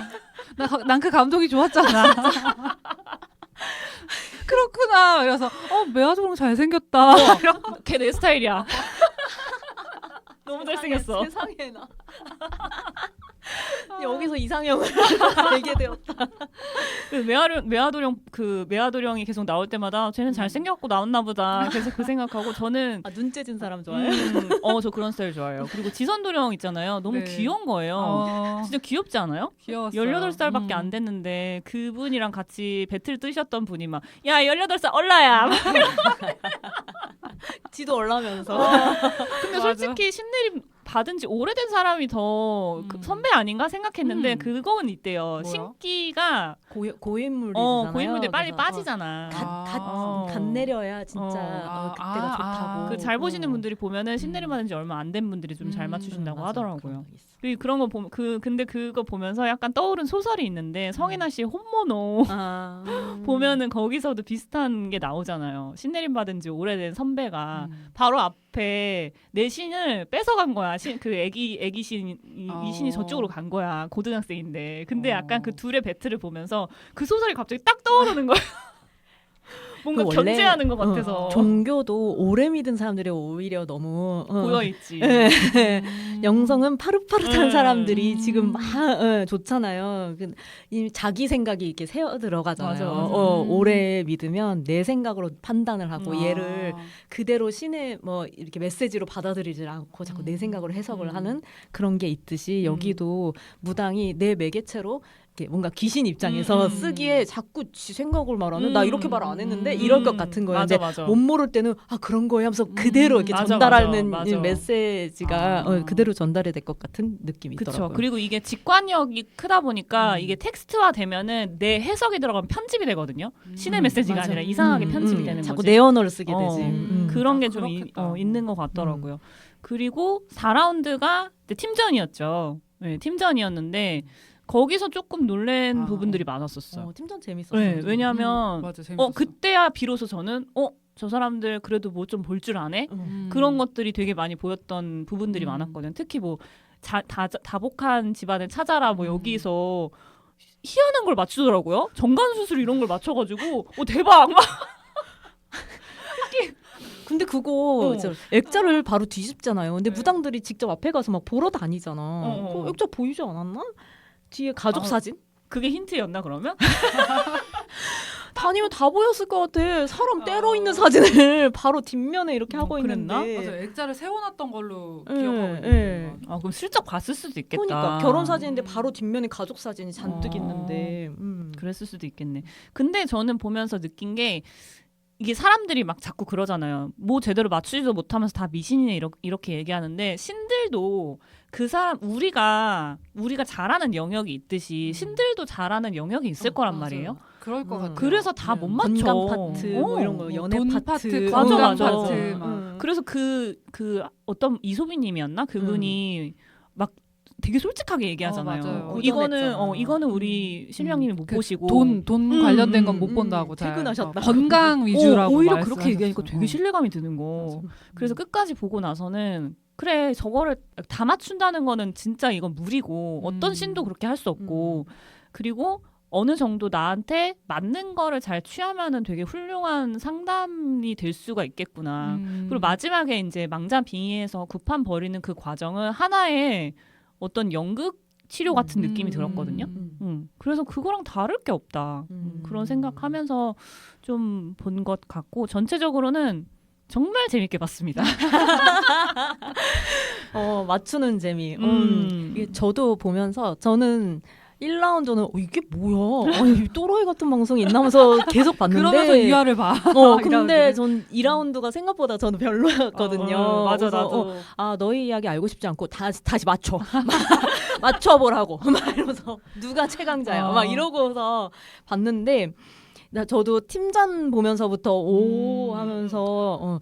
난 그 감동이 좋았잖아. 그렇구나. 그래서 메아조롱 잘생겼다. 걔 내 스타일이야. 너무 잘생겼어. 세상에 나. 여기서 이상형을 알게 되었다. 메아도령이 계속 나올 때마다 쟤는 잘생겼고 나왔나 보다. 그래서 그 생각하고 저는 눈째진 사람 좋아해요? 저 그런 스타일 좋아해요. 그리고 지선도령 있잖아요. 너무 네. 귀여운 거예요. 진짜 귀엽지 않아요? 귀여웠어요. 18살밖에 안 됐는데 그분이랑 같이 배틀 뜨셨던 분이 막 야 18살 얼라야. 지도 올라면서. 근데 맞아. 솔직히 신내림 받은 지 오래된 사람이 더 선배 아닌가 생각했는데 그건 있대요. 뭐야? 신기가 고인물이잖아요. 고인물들 빨리 그래서, 빠지잖아. 갓 내려야 진짜 그때가 좋다고. 그 잘 보시는 분들이 보면은 신내림 받은 지 얼마 안 된 분들이 좀 잘 맞추신다고 하더라고요. 그런 거 보면 근데 그거 보면서 약간 떠오른 소설이 있는데 성인아 씨의 혼모노 보면은 거기서도 비슷한 게 나오잖아요. 신내림 받은 지 오래된 선배가 바로 앞에 내 신을 뺏어간 거야. 그 애기 신 이 신이 저쪽으로 간 거야. 고등학생인데. 근데 약간 그 둘의 배틀을 보면서 그 소설이 갑자기 딱 떠오르는 거야. 뭔가 원래, 견제하는 것 같아서 종교도 오래 믿은 사람들이 오히려 너무 고여 있지. 영성은 파릇파릇한 사람들이 지금 막 좋잖아요. 이 자기 생각이 이렇게 새어 들어가잖아요. 맞아. 오래 믿으면 내 생각으로 판단을 하고 얘를 그대로 신의 뭐 이렇게 메시지로 받아들이질 않고 자꾸 내 생각으로 해석을 하는 그런 게 있듯이 여기도 무당이 내 매개체로 이렇게 뭔가 귀신 입장에서 쓰기에 자꾸 지 생각을 말하는 나 이렇게 말 안 했는데 이럴 것 같은 거예요. 맞아. 못 모를 때는 그런 거예요 하면서 그대로 이렇게 맞아, 전달하는 맞아. 이 메시지가 그대로 전달이 될 것 같은 느낌이 그쵸. 있더라고요. 그리고 이게 직관력이 크다 보니까 이게 텍스트화 되면은 내 해석이 들어가면 편집이 되거든요. 신의 메시지가 맞아. 아니라 이상하게 편집이 되는 자꾸 거지. 내 언어를 쓰게 되지. 그런 게 좀 그렇겠다. 있는 것 같더라고요. 그리고 4라운드가 팀전이었죠. 네, 팀전이었는데 거기서 조금 놀란 부분들이 많았었어요. 팀전 재밌었어요. 네, 왜냐하면 맞아, 재밌었어. 그때야 비로소 저는 저 사람들 그래도 뭐 좀 볼 줄 아네? 그런 것들이 되게 많이 보였던 부분들이 많았거든요. 특히 뭐 다복한 집안을 찾아라 뭐 여기서 희한한 걸 맞추더라고요. 정관수술 이런 걸 맞춰가지고 대박! 막 근데 그거 액자를 바로 뒤집잖아요. 근데 무당들이 직접 앞에 가서 막 보러 다니잖아. 그거 액자 보이지 않았나? 뒤에 가족 사진? 그게 힌트였나 그러면? 다니면 다 보였을 것 같아. 사람 때려 있는 사진을 바로 뒷면에 이렇게 하고 그랬나? 있는데. 맞아요. 액자를 세워놨던 걸로 예, 기억하고 예. 있는데. 아 그럼 슬쩍 봤을 수도 있겠다. 그러니까 결혼 사진인데 바로 뒷면에 가족 사진이 잔뜩 어. 있는데. 그랬을 수도 있겠네. 근데 저는 보면서 느낀 게 이게 사람들이 막 자꾸 그러잖아요. 뭐 제대로 맞추지도 못하면서 다 미신이네 이렇게 얘기하는데 신들도 그 사람 우리가 잘하는 영역이 있듯이 신들도 잘하는 영역이 있을 거란 맞아요. 말이에요. 그럴 것 같아요. 그래서 다 못 맞춰. 건강 파트 뭐 이런 거 뭐 연애 돈 파트, 파트, 맞아, 건강 맞아. 파트 막. 그래서 그 어떤 이소비님이었나 그분이 막 되게 솔직하게 얘기하잖아요. 맞아요. 이거는 우리 신령님이 못 그 보시고 돈 관련된 건 못 음, 본다고 잘. 퇴근하셨다. 건강 위주라고 오히려 말씀하셨어요. 그렇게 얘기하니까 되게 신뢰감이 드는 거. 그래서 끝까지 보고 나서는 그래 저거를 다 맞춘다는 거는 진짜 이건 무리고 어떤 신도 그렇게 할 수 없고 그리고 어느 정도 나한테 맞는 거를 잘 취하면은 되게 훌륭한 상담이 될 수가 있겠구나. 그리고 마지막에 이제 망자빙의에서 구판 버리는 그 과정은 하나의 어떤 연극 치료 같은 느낌이 들었거든요. 그래서 그거랑 다를 게 없다. 그런 생각하면서 좀 본 것 같고 전체적으로는 정말 재밌게 봤습니다. 맞추는 재미. 음. 이게 저도 보면서 저는 1라운드는 이게 뭐야? 아니, 또라이 같은 방송이 있나 하면서 계속 봤는데 그러면서 이화를 봐. 근데 전 2라운드가 생각보다 저는 별로였거든요. 맞아 그래서, 나도. 너희 이야기 알고 싶지 않고 다시 맞춰. 맞춰보라고. 막 이러면서 누가 최강자야. 막 이러고서 봤는데 저도 팀전 보면서부터 오 하면서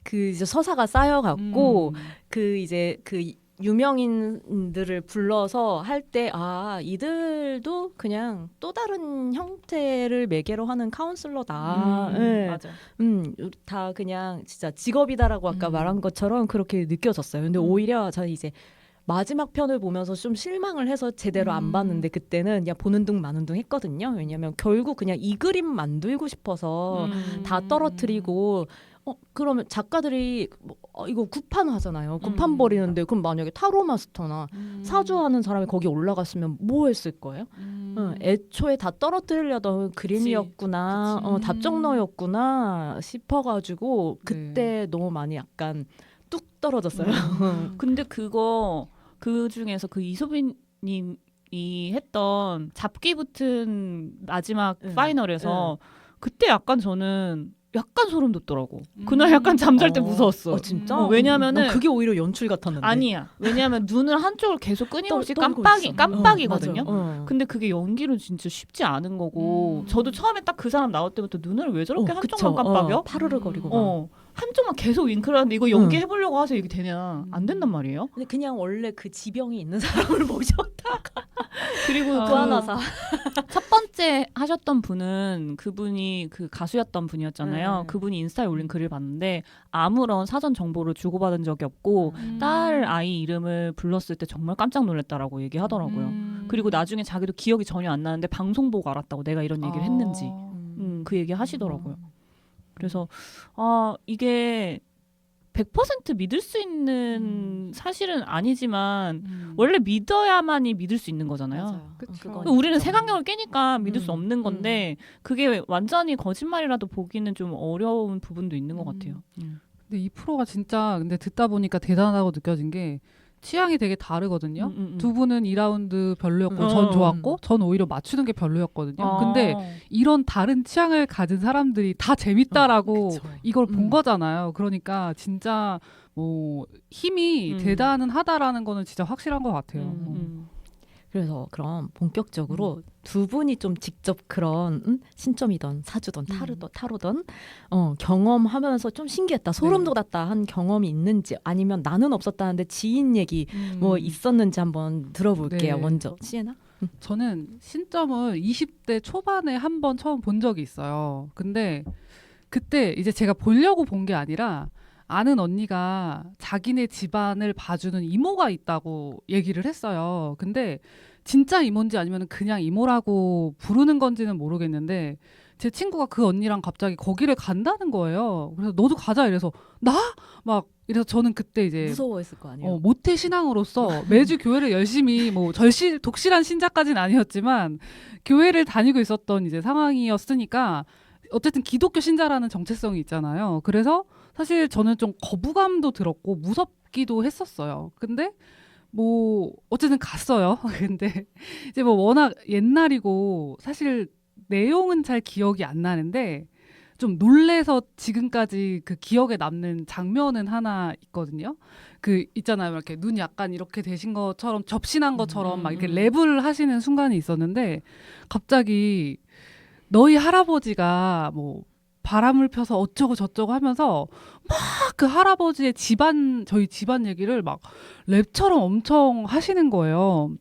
그 이제 서사가 쌓여갖고 그 이제 그 유명인들을 불러서 할 때 이들도 그냥 또 다른 형태를 매개로 하는 카운슬러다. 네. 맞아. 다 그냥 진짜 직업이다라고 아까 말한 것처럼 그렇게 느껴졌어요. 근데 오히려 저는 이제 마지막 편을 보면서 좀 실망을 해서 제대로 안 봤는데 그때는 야 보는 둥 마는 둥 했거든요. 왜냐면 결국 그냥 이 그림 만들고 싶어서 다 떨어뜨리고 그러면 작가들이 이거 구판 하잖아요. 구판 버리는데 그럼 만약에 타로 마스터나 사주하는 사람이 거기 올라갔으면 뭐 했을 거예요? 애초에 다 떨어뜨리려던 그림이었구나, 답정너였구나 싶어가지고 그때 너무 많이 약간 뚝 떨어졌어요. 근데 그 중에서 그 이소빈님이 했던 잡기 붙은 마지막 파이널에서 그때 약간 저는 약간 소름 돋더라고. 그날 약간 잠잘 때 무서웠어. 진짜? 왜냐면은 그게 오히려 연출 같았는데. 아니야. 왜냐면 눈을 한쪽을 계속 끊임없이 떨고 있어. 깜빡이거든요. 맞아. 근데 그게 연기는 진짜 쉽지 않은 거고 저도 처음에 딱 그 사람 나올 때부터 눈을 왜 저렇게 한쪽만 깜빡여? 파르르 거리고 한쪽만 계속 윙크를 하는데 이거 연기해보려고 하서 이게 되냐? 안 된단 말이에요. 근데 그냥 원래 그 지병이 있는 사람을 모셨다가 그리고 그 하나사 첫 번째 하셨던 분은 그분이 그 가수였던 분이었잖아요. 네. 그분이 인스타에 올린 글을 봤는데 아무런 사전 정보를 주고받은 적이 없고 딸 아이 이름을 불렀을 때 정말 깜짝 놀랐다라고 얘기하더라고요. 그리고 나중에 자기도 기억이 전혀 안 나는데 방송 보고 알았다고 내가 이런 얘기를 했는지 그 얘기 하시더라고요. 그래서 이게 100% 믿을 수 있는 사실은 아니지만 원래 믿어야만이 믿을 수 있는 거잖아요. 그건 우리는 있죠. 색안경을 끼니까 믿을 수 없는 건데 그게 완전히 거짓말이라도 보기는 좀 어려운 부분도 있는 것 같아요. 근데 이 프로가 진짜 근데 듣다 보니까 대단하다고 느껴진 게 취향이 되게 다르거든요. 두 분은 2라운드 별로였고 전 좋았고 전 오히려 맞추는 게 별로였거든요. 근데 이런 다른 취향을 가진 사람들이 다 재밌다라고 이걸 본 거잖아요. 그러니까 진짜 뭐 힘이 대단하다라는 거는 진짜 확실한 것 같아요. 그래서 그럼 본격적으로 두 분이 좀 직접 그런 신점이던 사주던 타로던 경험하면서 좀 신기했다, 소름 돋았다 한 경험이 있는지 아니면 나는 없었다는데 지인 얘기 뭐 있었는지 한번 들어볼게요. 네. 먼저 시에나? 저는 신점을 20대 초반에 한 번 처음 본 적이 있어요. 근데 그때 이제 제가 보려고 본 게 아니라 아는 언니가 자기네 집안을 봐주는 이모가 있다고 얘기를 했어요. 근데 진짜 이모인지 아니면 그냥 이모라고 부르는 건지는 모르겠는데 제 친구가 그 언니랑 갑자기 거기를 간다는 거예요. 그래서 너도 가자 이래서 나? 막 이래서 저는 그때 이제 무서워했을 거 아니에요. 모태 신앙으로서 매주 교회를 열심히 뭐 독실한 신자까지는 아니었지만 교회를 다니고 있었던 이제 상황이었으니까 어쨌든 기독교 신자라는 정체성이 있잖아요. 그래서 사실 저는 좀 거부감도 들었고 무섭기도 했었어요. 근데 뭐 어쨌든 갔어요. 근데 이제 뭐 워낙 옛날이고 사실 내용은 잘 기억이 안 나는데 좀 놀래서 지금까지 그 기억에 남는 장면은 하나 있거든요. 그 있잖아요. 이렇게 눈 약간 이렇게 되신 것처럼 접신한 것처럼 막 이렇게 랩을 하시는 순간이 있었는데 갑자기 너희 할아버지가 뭐 바람을 펴서 어쩌고 저쩌고 하면서 막 그 할아버지의 저희 집안 얘기를 막 랩처럼 엄청 하시는 거예요.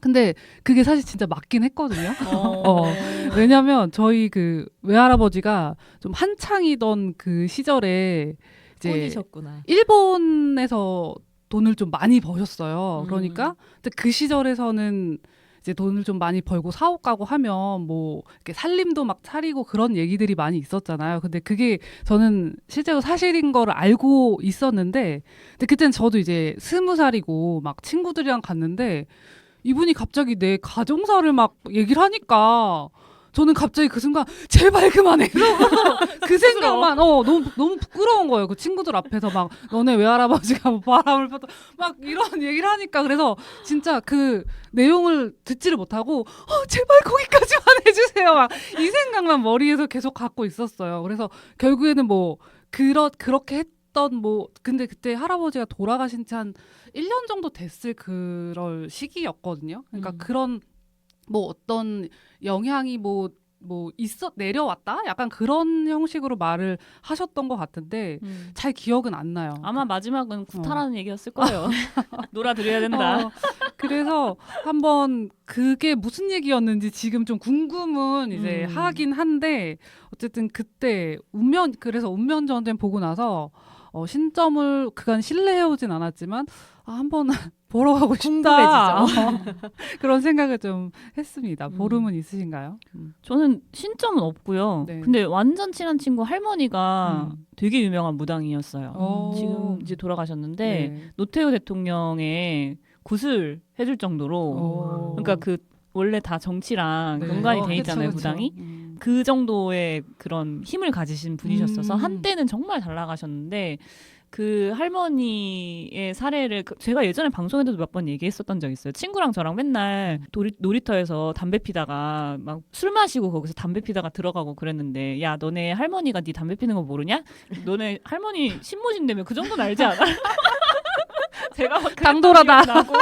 근데 그게 사실 진짜 맞긴 했거든요. 왜냐면 저희 그 외할아버지가 좀 한창이던 그 시절에 이제 꾼이셨구나. 일본에서 돈을 좀 많이 버셨어요. 그러니까 그 시절에서는 이제 돈을 좀 많이 벌고 사업 가고 하면 뭐 이렇게 살림도 막 차리고 그런 얘기들이 많이 있었잖아요. 근데 그게 저는 실제로 사실인 걸 알고 있었는데, 근데 그때는 저도 이제 20살이고 막 친구들이랑 갔는데 이분이 갑자기 내 가정사를 막 얘기를 하니까 저는 갑자기 그 순간 제발 그만해 이러고 그 생각만 너무 부끄러운 거예요. 그 친구들 앞에서 막 너네 외할아버지가 뭐 바람을 펴서 막 이런 얘기를 하니까. 그래서 진짜 그 내용을 듣지를 못하고 제발 거기까지만 해주세요 막 이 생각만 머리에서 계속 갖고 있었어요. 그래서 결국에는 뭐 그렇게 했던 뭐 근데 그때 할아버지가 돌아가신 지 한 1년 정도 됐을 그럴 시기였거든요. 그러니까 그런 뭐 어떤 영향이 뭐 내려왔다? 약간 그런 형식으로 말을 하셨던 것 같은데 잘 기억은 안 나요. 아마 마지막은 구타라는 얘기였을 거예요. 놀아드려야 된다. 그래서 한번 그게 무슨 얘기였는지 지금 좀 궁금은 이제 하긴 한데 어쨌든 그때 그래서 운명전쟁 보고 나서 신점을 그간 신뢰해오진 않았지만 한번 보러 가고 싶다. 그런 생각을 좀 했습니다. 보름은 있으신가요? 저는 신점은 없고요. 네. 근데 완전 친한 친구 할머니가 되게 유명한 무당이었어요. 지금 이제 돌아가셨는데 네. 노태우 대통령의 굿을 해줄 정도로 그러니까 그 원래 다 정치랑 네. 연관이 돼 있잖아요. 그쵸. 무당이. 그 정도의 그런 힘을 가지신 분이셨어서 한때는 정말 잘 나가셨는데 그 할머니의 사례를 제가 예전에 방송에도 몇 번 얘기했었던 적이 있어요. 친구랑 저랑 맨날 놀이터에서 담배 피다가 막 술 마시고 거기서 담배 피다가 들어가고 그랬는데 야 너네 할머니가 네 담배 피는 거 모르냐? 너네 할머니 신모신다며 그 정도는 알지 않아? 제가 막 당돌하다. 나고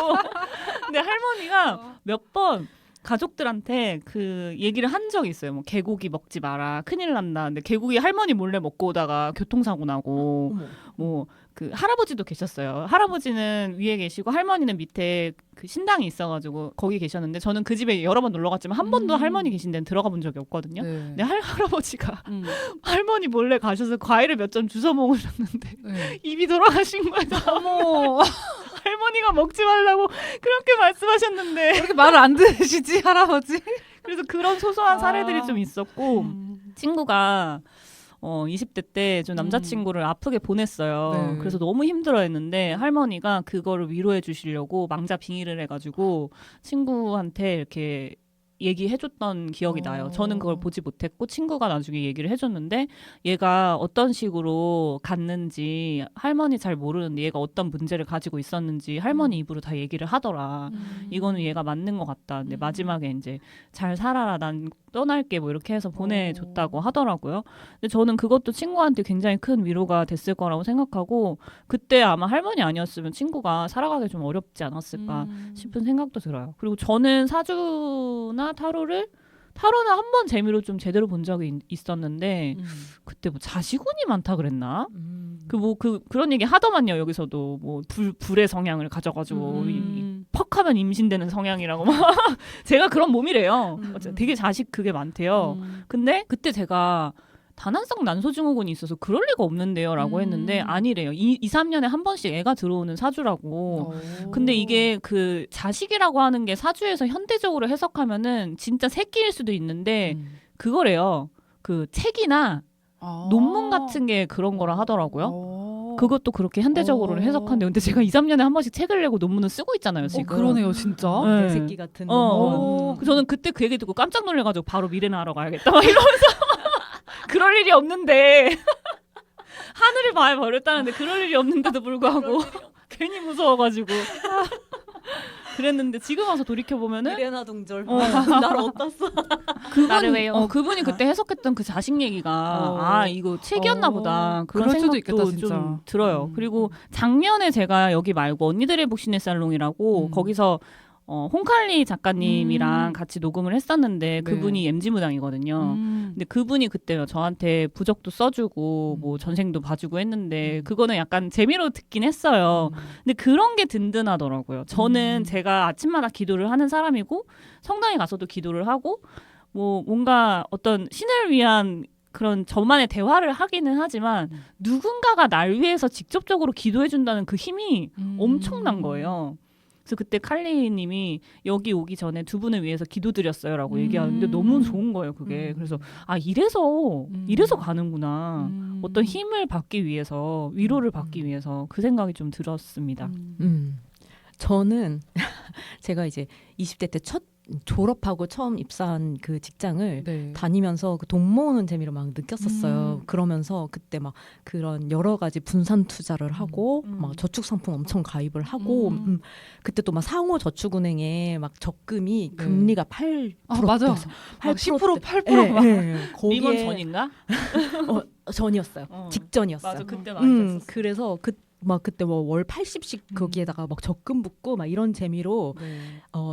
근데 할머니가 몇 번 가족들한테 그 얘기를 한 적이 있어요. 뭐 개고기 먹지 마라, 큰일 난다. 근데 개고기 할머니 몰래 먹고 오다가 교통사고 나고, 뭐 그 할아버지도 계셨어요. 할아버지는 위에 계시고 할머니는 밑에 그 신당이 있어가지고 거기 계셨는데 저는 그 집에 여러 번 놀러 갔지만 한 번도 할머니 계신 데는 들어가 본 적이 없거든요. 네. 근데 할아버지가 할머니 몰래 가셔서 과일을 몇 점 주워 먹으셨는데 네. 입이 돌아가신 거예요. 어머, 할머니가 먹지 말라고 그렇게 말씀하셨는데 이렇게 말을 안 들으시지 할아버지? 그래서 그런 소소한 사례들이 좀 있었고 친구가 20대 때 좀 남자친구를 아프게 보냈어요. 네. 그래서 너무 힘들어했는데 할머니가 그거를 위로해 주시려고 망자 빙의를 해가지고 친구한테 이렇게 얘기해줬던 기억이 나요. 저는 그걸 보지 못했고 친구가 나중에 얘기를 해줬는데 얘가 어떤 식으로 갔는지 할머니 잘 모르는데 얘가 어떤 문제를 가지고 있었는지 할머니 입으로 다 얘기를 하더라. 이거는 얘가 맞는 것 같다. 근데 마지막에 이제 잘 살아라 난 떠날게 뭐 이렇게 해서 보내줬다고 하더라고요. 근데 저는 그것도 친구한테 굉장히 큰 위로가 됐을 거라고 생각하고 그때 아마 할머니 아니었으면 친구가 살아가기 좀 어렵지 않았을까 싶은 생각도 들어요. 그리고 저는 사주나 타로는 한 번 재미로 좀 제대로 본 적이 있었는데 그때 뭐 자식운이 많다 그랬나? 그런 얘기 하더만요. 여기서도 뭐 불의 성향을 가져가지고 퍽하면 임신되는 성향이라고 막 제가 그런 몸이래요. 되게 자식 그게 많대요. 근데 그때 제가 다난성 난소증후군이 있어서 그럴 리가 없는데요 라고 했는데 아니래요. 2-3년에 한 번씩 애가 들어오는 사주라고. 근데 이게 그 자식이라고 하는 게 사주에서 현대적으로 해석하면은 진짜 새끼일 수도 있는데 그거래요. 그 책이나 논문 같은 게 그런 거라 하더라고요. 그것도 그렇게 현대적으로 해석하는데 근데 제가 2, 3년에 한 번씩 책을 내고 논문을 쓰고 있잖아요, 지금. 그러네요, 진짜. 네. 내 새끼 같은 논문. 저는 그때 그 얘기 듣고 깜짝 놀래가지고 바로 미래나 하러 가야겠다 막 이러면서 그럴 일이 없는데 하늘을 말 버렸다는데 그럴 일이 없는데도 불구하고 괜히 무서워가지고 그랬는데 지금 와서 돌이켜 보면은 미래나 동절. 나를 어땠어? 나를 왜요? 그분이 그때 해석했던 그 자식 얘기가 이거 책이었나 보다 그런 그럴 수도 생각도 있겠다, 진짜. 좀 들어요. 그리고 작년에 제가 여기 말고 언니들의 복신의 살롱이라고 거기서 홍칼리 작가님이랑 같이 녹음을 했었는데 그분이 MG 무당이거든요. 근데 그분이 그때 저한테 부적도 써주고 뭐 전생도 봐주고 했는데 그거는 약간 재미로 듣긴 했어요. 근데 그런 게 든든하더라고요. 저는 제가 아침마다 기도를 하는 사람이고 성당에 가서도 기도를 하고 뭐 뭔가 어떤 신을 위한 그런 저만의 대화를 하기는 하지만 누군가가 날 위해서 직접적으로 기도해준다는 그 힘이 엄청난 거예요. 그래서 그때 칼리님이 여기 오기 전에 두 분을 위해서 기도드렸어요라고 얘기하는데 너무 좋은 거예요, 그게. 그래서 이래서 가는구나. 어떤 힘을 받기 위해서, 위로를 받기 위해서 그 생각이 좀 들었습니다. 저는 제가 이제 20대 때 첫 졸업하고 처음 입사한 그 직장을 다니면서 그 돈 모으는 재미를 막 느꼈었어요. 그러면서 그때 막 그런 여러 가지 분산 투자를 하고 막 저축 상품 엄청 가입을 하고 그때 또 막 상호저축은행에 막 적금이 금리가 8% 맞아. 10% 8% 막. 리먼 전인가? 전이었어요. 직전이었어요. 맞아, 그때 많이 됐었어. 그래서 그때 뭐 월 80씩 거기에다가 막 적금 붓고 막 이런 재미로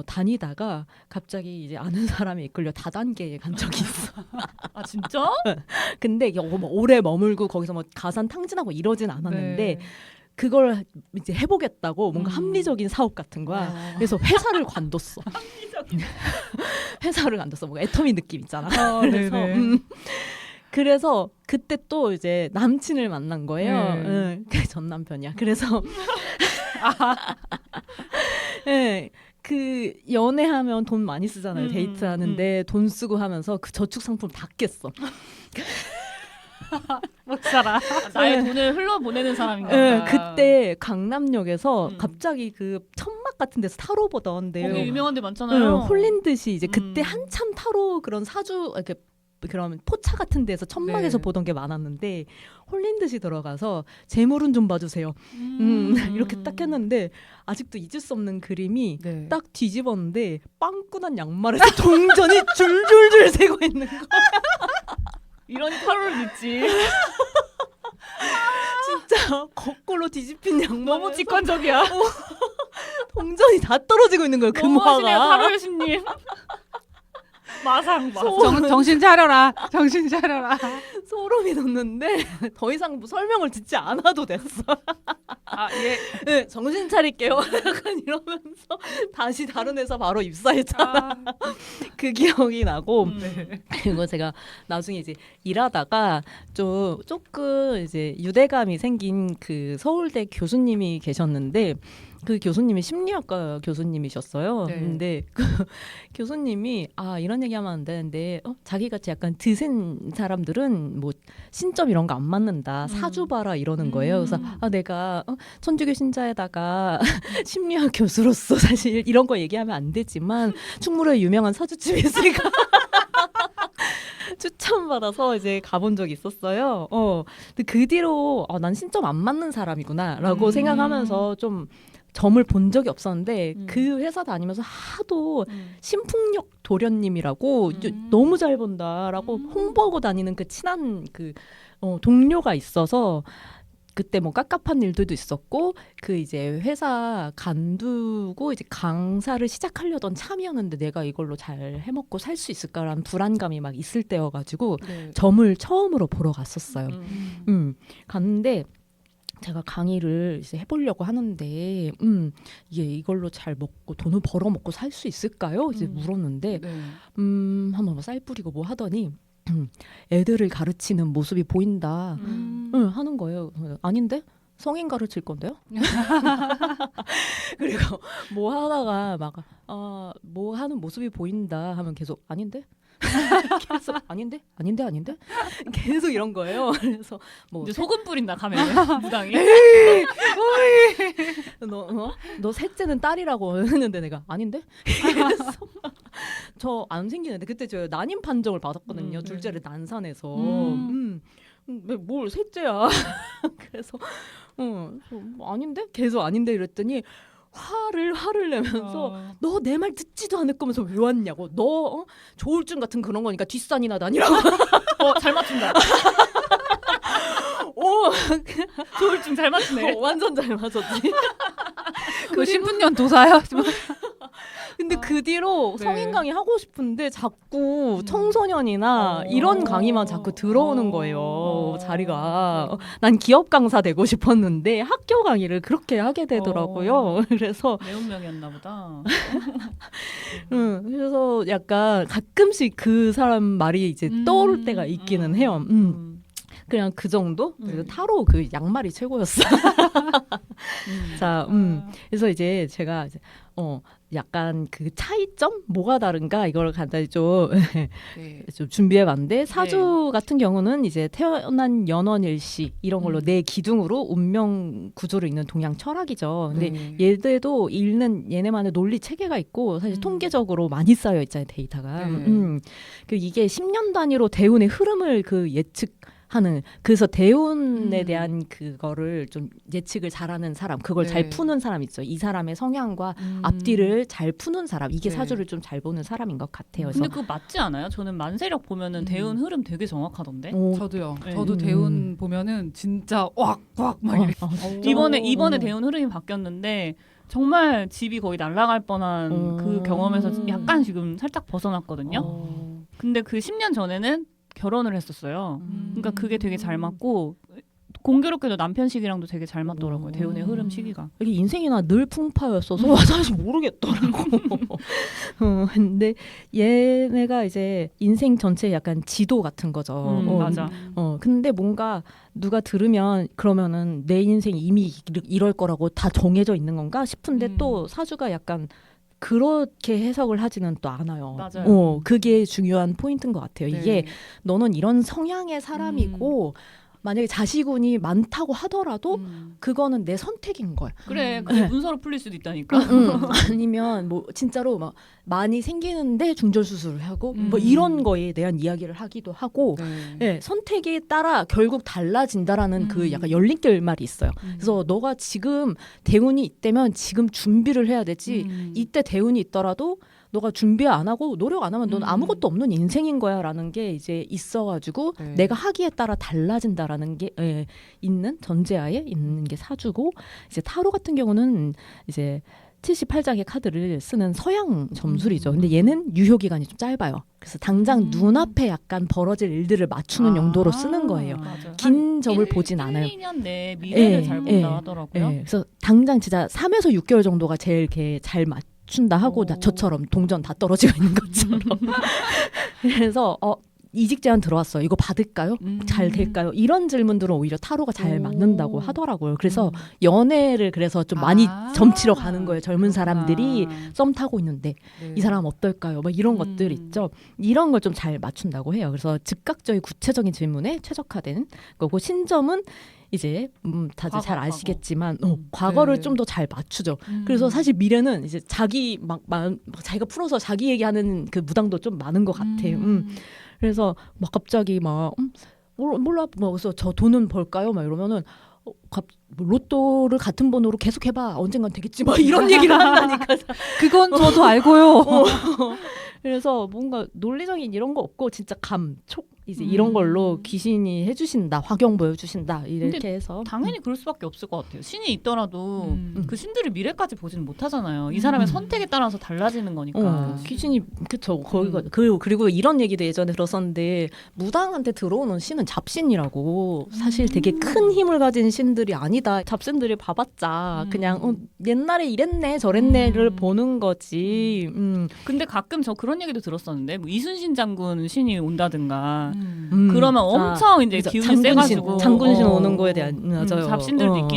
다니다가 갑자기 이제 아는 사람이 이끌려 다단계에 간 적이 있어. 아 진짜? 근데 이게 뭐 오래 머물고 거기서 뭐 가산 탕진하고 이러진 않았는데 그걸 이제 해보겠다고 뭔가 합리적인 사업 같은 거야. 그래서 회사를 관뒀어. 회사를 관뒀어. 뭔가 애터미 느낌 있잖아. 그래서 그때 또 이제 남친을 만난 거예요. 전 남편이야. 그래서 그 연애하면 돈 많이 쓰잖아요. 데이트하는데 돈 쓰고 하면서 그 저축 상품 다 깼어. 못 살아. 나의 돈을 흘러보내는 사람인가 보다. 그때 강남역에서 갑자기 그 천막 같은 데서 타로 보던데요. 거기 유명한 데 많잖아요. 홀린 듯이 이제 그때 한참 타로 그런 사주 이렇게 그런 포차 같은 데서 천막에서 보던 게 많았는데 홀린 듯이 들어가서 재물은 좀 봐주세요. 이렇게 딱 했는데 아직도 잊을 수 없는 그림이 딱 뒤집었는데 빵꾸난 양말에서 동전이 줄줄줄 새고 있는 거. 이런 타로를 믿지. 진짜 거꾸로 뒤집힌 양말. 너무 직관적이야. 동전이 다 떨어지고 있는 거예요. 너무하시네요, 금화가. 타로 여신님. 마상. 정신 차려라. 정신 차려라. 소름이 돋는데 더 이상 뭐 설명을 듣지 않아도 됐어. 네, 정신 차릴게요. 약간 이러면서 다시 다른 회사 바로 입사했잖아. 그 기억이 나고 그리고 제가 나중에 이제 일하다가 조금 이제 유대감이 생긴 그 서울대 교수님이 계셨는데 그 교수님이 심리학과 교수님이셨어요. 근데 그 교수님이 이런 얘기하면 안 되는데 자기같이 약간 드센 사람들은 뭐 신점 이런 거 안 맞는다. 사주 봐라 이러는 거예요. 그래서 내가 천주교 신자에다가 심리학 교수로서 사실 이런 거 얘기하면 안 되지만 충무로에 유명한 사주집이 있으니까 추천받아서 이제 가본 적이 있었어요. 근데 그 뒤로 난 신점 안 맞는 사람이구나라고 생각하면서 좀 점을 본 적이 없었는데 그 회사 다니면서 하도 신풍역 도련님이라고 너무 잘 본다라고 홍보하고 다니는 그 친한 그 동료가 있어서 그때 뭐 깝깝한 일들도 있었고 그 이제 회사 간두고 이제 강사를 시작하려던 참이었는데 내가 이걸로 잘 해먹고 살 수 있을까라는 불안감이 막 있을 때여가지고 점을 처음으로 보러 갔었어요. 갔는데 제가 강의를 이제 해보려고 하는데 이게 이걸로 잘 먹고 돈을 벌어 먹고 살 수 있을까요? 이제 물었는데 한번 뭐 쌀 뿌리고 뭐 하더니 애들을 가르치는 모습이 보인다. 하는 거예요. 아닌데? 성인 가르칠 건데요? 그리고 뭐 하다가 막 뭐 하는 모습이 보인다 하면 계속 아닌데? 계속 아닌데 계속 이런 거예요. 그래서 뭐 이제 소금 뿌린다 가면 무당이. 너 셋째는 딸이라고 했는데 내가 아닌데? 그래서 저 안 생기는데 그때 저 난임 판정을 받았거든요. 둘째를 난산해서. 뭘 셋째야. 그래서 아닌데? 계속 아닌데 이랬더니 화를 내면서 너 내 말 듣지도 않을 거면서 왜 왔냐고. 너 조울증 같은 그런 거니까 뒷산이나 다니라고. 잘 맞춘다. 오, 조울증 잘 맞추네. 완전 잘 맞았지. 그 신분년 도사요? 근데 그 뒤로 네. 성인 강의 하고 싶은데 자꾸 청소년이나 이런 강의만 자꾸 들어오는 거예요. 자리가. 난 기업 강사 되고 싶었는데 학교 강의를 그렇게 하게 되더라고요. 그래서 매운명이었나 보다. 그래서 약간 가끔씩 그 사람 말이 이제 떠오를 때가 있기는 해요. 그냥 그 정도? 그래서 타로 그 양말이 최고였어. 자, 그래서 이제 제가 이제 약간 그 차이점 뭐가 다른가 이걸 간단히 좀, 네. 좀 준비해봤는데 사주 같은 경우는 이제 태어난 연원일시 이런 걸로 내 기둥으로 운명 구조를 읽는 동양 철학이죠. 근데 얘들도 읽는 얘네만의 논리 체계가 있고 사실 통계적으로 많이 쌓여 있잖아요 데이터가. 그 이게 10년 단위로 대운의 흐름을 그 예측하는 그래서 대운에 대한 그거를 좀 예측을 잘하는 사람 그걸 잘 푸는 사람 있죠. 이 사람의 성향과 앞뒤를 잘 푸는 사람 이게 사주를 좀 잘 보는 사람인 것 같아요. 근데 그거 맞지 않아요? 저는 만세력 보면은 대운 흐름 되게 정확하던데. 저도요. 네. 저도 대운 보면은 진짜 왁왁 막 이래. 이번에 대운 흐름이 바뀌었는데 정말 집이 거의 날아갈 뻔한 그 경험에서 약간 지금 살짝 벗어났거든요. 근데 그 10년 전에는 결혼을 했었어요. 그러니까 그게 되게 잘 맞고 공교롭게도 남편 시기랑도 되게 잘 맞더라고요. 대운의 흐름 시기가. 이게 인생이나 늘 풍파였어서 사실 모르겠더라고. 근데 얘네가 이제 인생 전체 약간 지도 같은 거죠. 맞아. 근데 뭔가 누가 들으면 그러면은 내 인생이 이미 이럴 거라고 다 정해져 있는 건가 싶은데 또 사주가 약간 그렇게 해석을 하지는 또 않아요. 맞아요. 그게 중요한 포인트인 것 같아요. 네. 이게 너는 이런 성향의 사람이고 만약에 자식운이 많다고 하더라도 그거는 내 선택인 거야. 그래, 그게 문서로 풀릴 수도 있다니까. 아니면 뭐 진짜로 막 많이 생기는데 중절 수술을 하고 뭐 이런 거에 대한 이야기를 하기도 하고 네, 선택에 따라 결국 달라진다라는 그 약간 열린 결말이 있어요. 그래서 너가 지금 대운이 있다면 지금 준비를 해야 되지 이때 대운이 있더라도 너가 준비 안 하고 노력 안 하면 넌 아무것도 없는 인생인 거야라는 게 이제 있어가지고 내가 하기에 따라 달라진다라는 게 있는 전제하에 있는 게 사주고 이제 타로 같은 경우는 이제 78장의 카드를 쓰는 서양 점술이죠. 근데 얘는 유효 기간이 좀 짧아요. 그래서 당장 눈앞에 약간 벌어질 일들을 맞추는 용도로 쓰는 거예요. 맞아. 긴 점을 보진 않아요. 2년 내에 미래를 잘 본다 하더라고요. 그래서 당장 진짜 3에서 6개월 정도가 제일 이렇게 잘 맞춘다 하고 저처럼 동전 다 떨어지고 있는 것처럼. 그래서 이직 제안 들어왔어요. 이거 받을까요? 잘 될까요? 이런 질문들은 오히려 타로가 잘 맞는다고 하더라고요. 그래서 연애를 그래서 좀 많이 점치러 가는 거예요. 젊은 사람들이 썸 타고 있는데 이 사람 어떨까요? 뭐 이런 것들 있죠. 이런 걸 좀 잘 맞춘다고 해요. 그래서 즉각적인 구체적인 질문에 최적화된 거고 신점은 이제 다들 잘 아시겠지만 과거를 좀 더 잘 맞추죠. 그래서 사실 미래는 이제 자기 막 자기가 풀어서 자기 얘기하는 그 무당도 좀 많은 것 같아요. 그래서 막 갑자기 막 몰라 뭐 그래서 저 돈은 벌까요? 막 이러면은 로또를 같은 번호로 계속 해봐 언젠간 되겠지 막 이런 얘기를 한다니까. 그건 저도 알고요. 그래서 뭔가 논리적인 이런 거 없고 진짜 감촉 이제 이런 걸로 귀신이 해주신다 화경 보여주신다 이렇게 해서 당연히 그럴 수밖에 없을 것 같아요. 신이 있더라도 그 신들을 미래까지 보지는 못하잖아요. 이 사람의 선택에 따라서 달라지는 거니까. 귀신이 그쵸 거기가 그리고 이런 얘기도 예전에 들었었는데 무당한테 들어오는 신은 잡신이라고 사실 되게 큰 힘을 가진 신들이 아니다. 잡신들이 봐봤자 그냥 옛날에 이랬네 저랬네를 보는 거지. 근데 가끔 저 그런 얘기도 들었었는데 뭐 이순신 장군 신이 온다든가 그러면 엄청 이제 기운이 세가지고 장군신 오는 거에 대한 맞아요. 잡신들도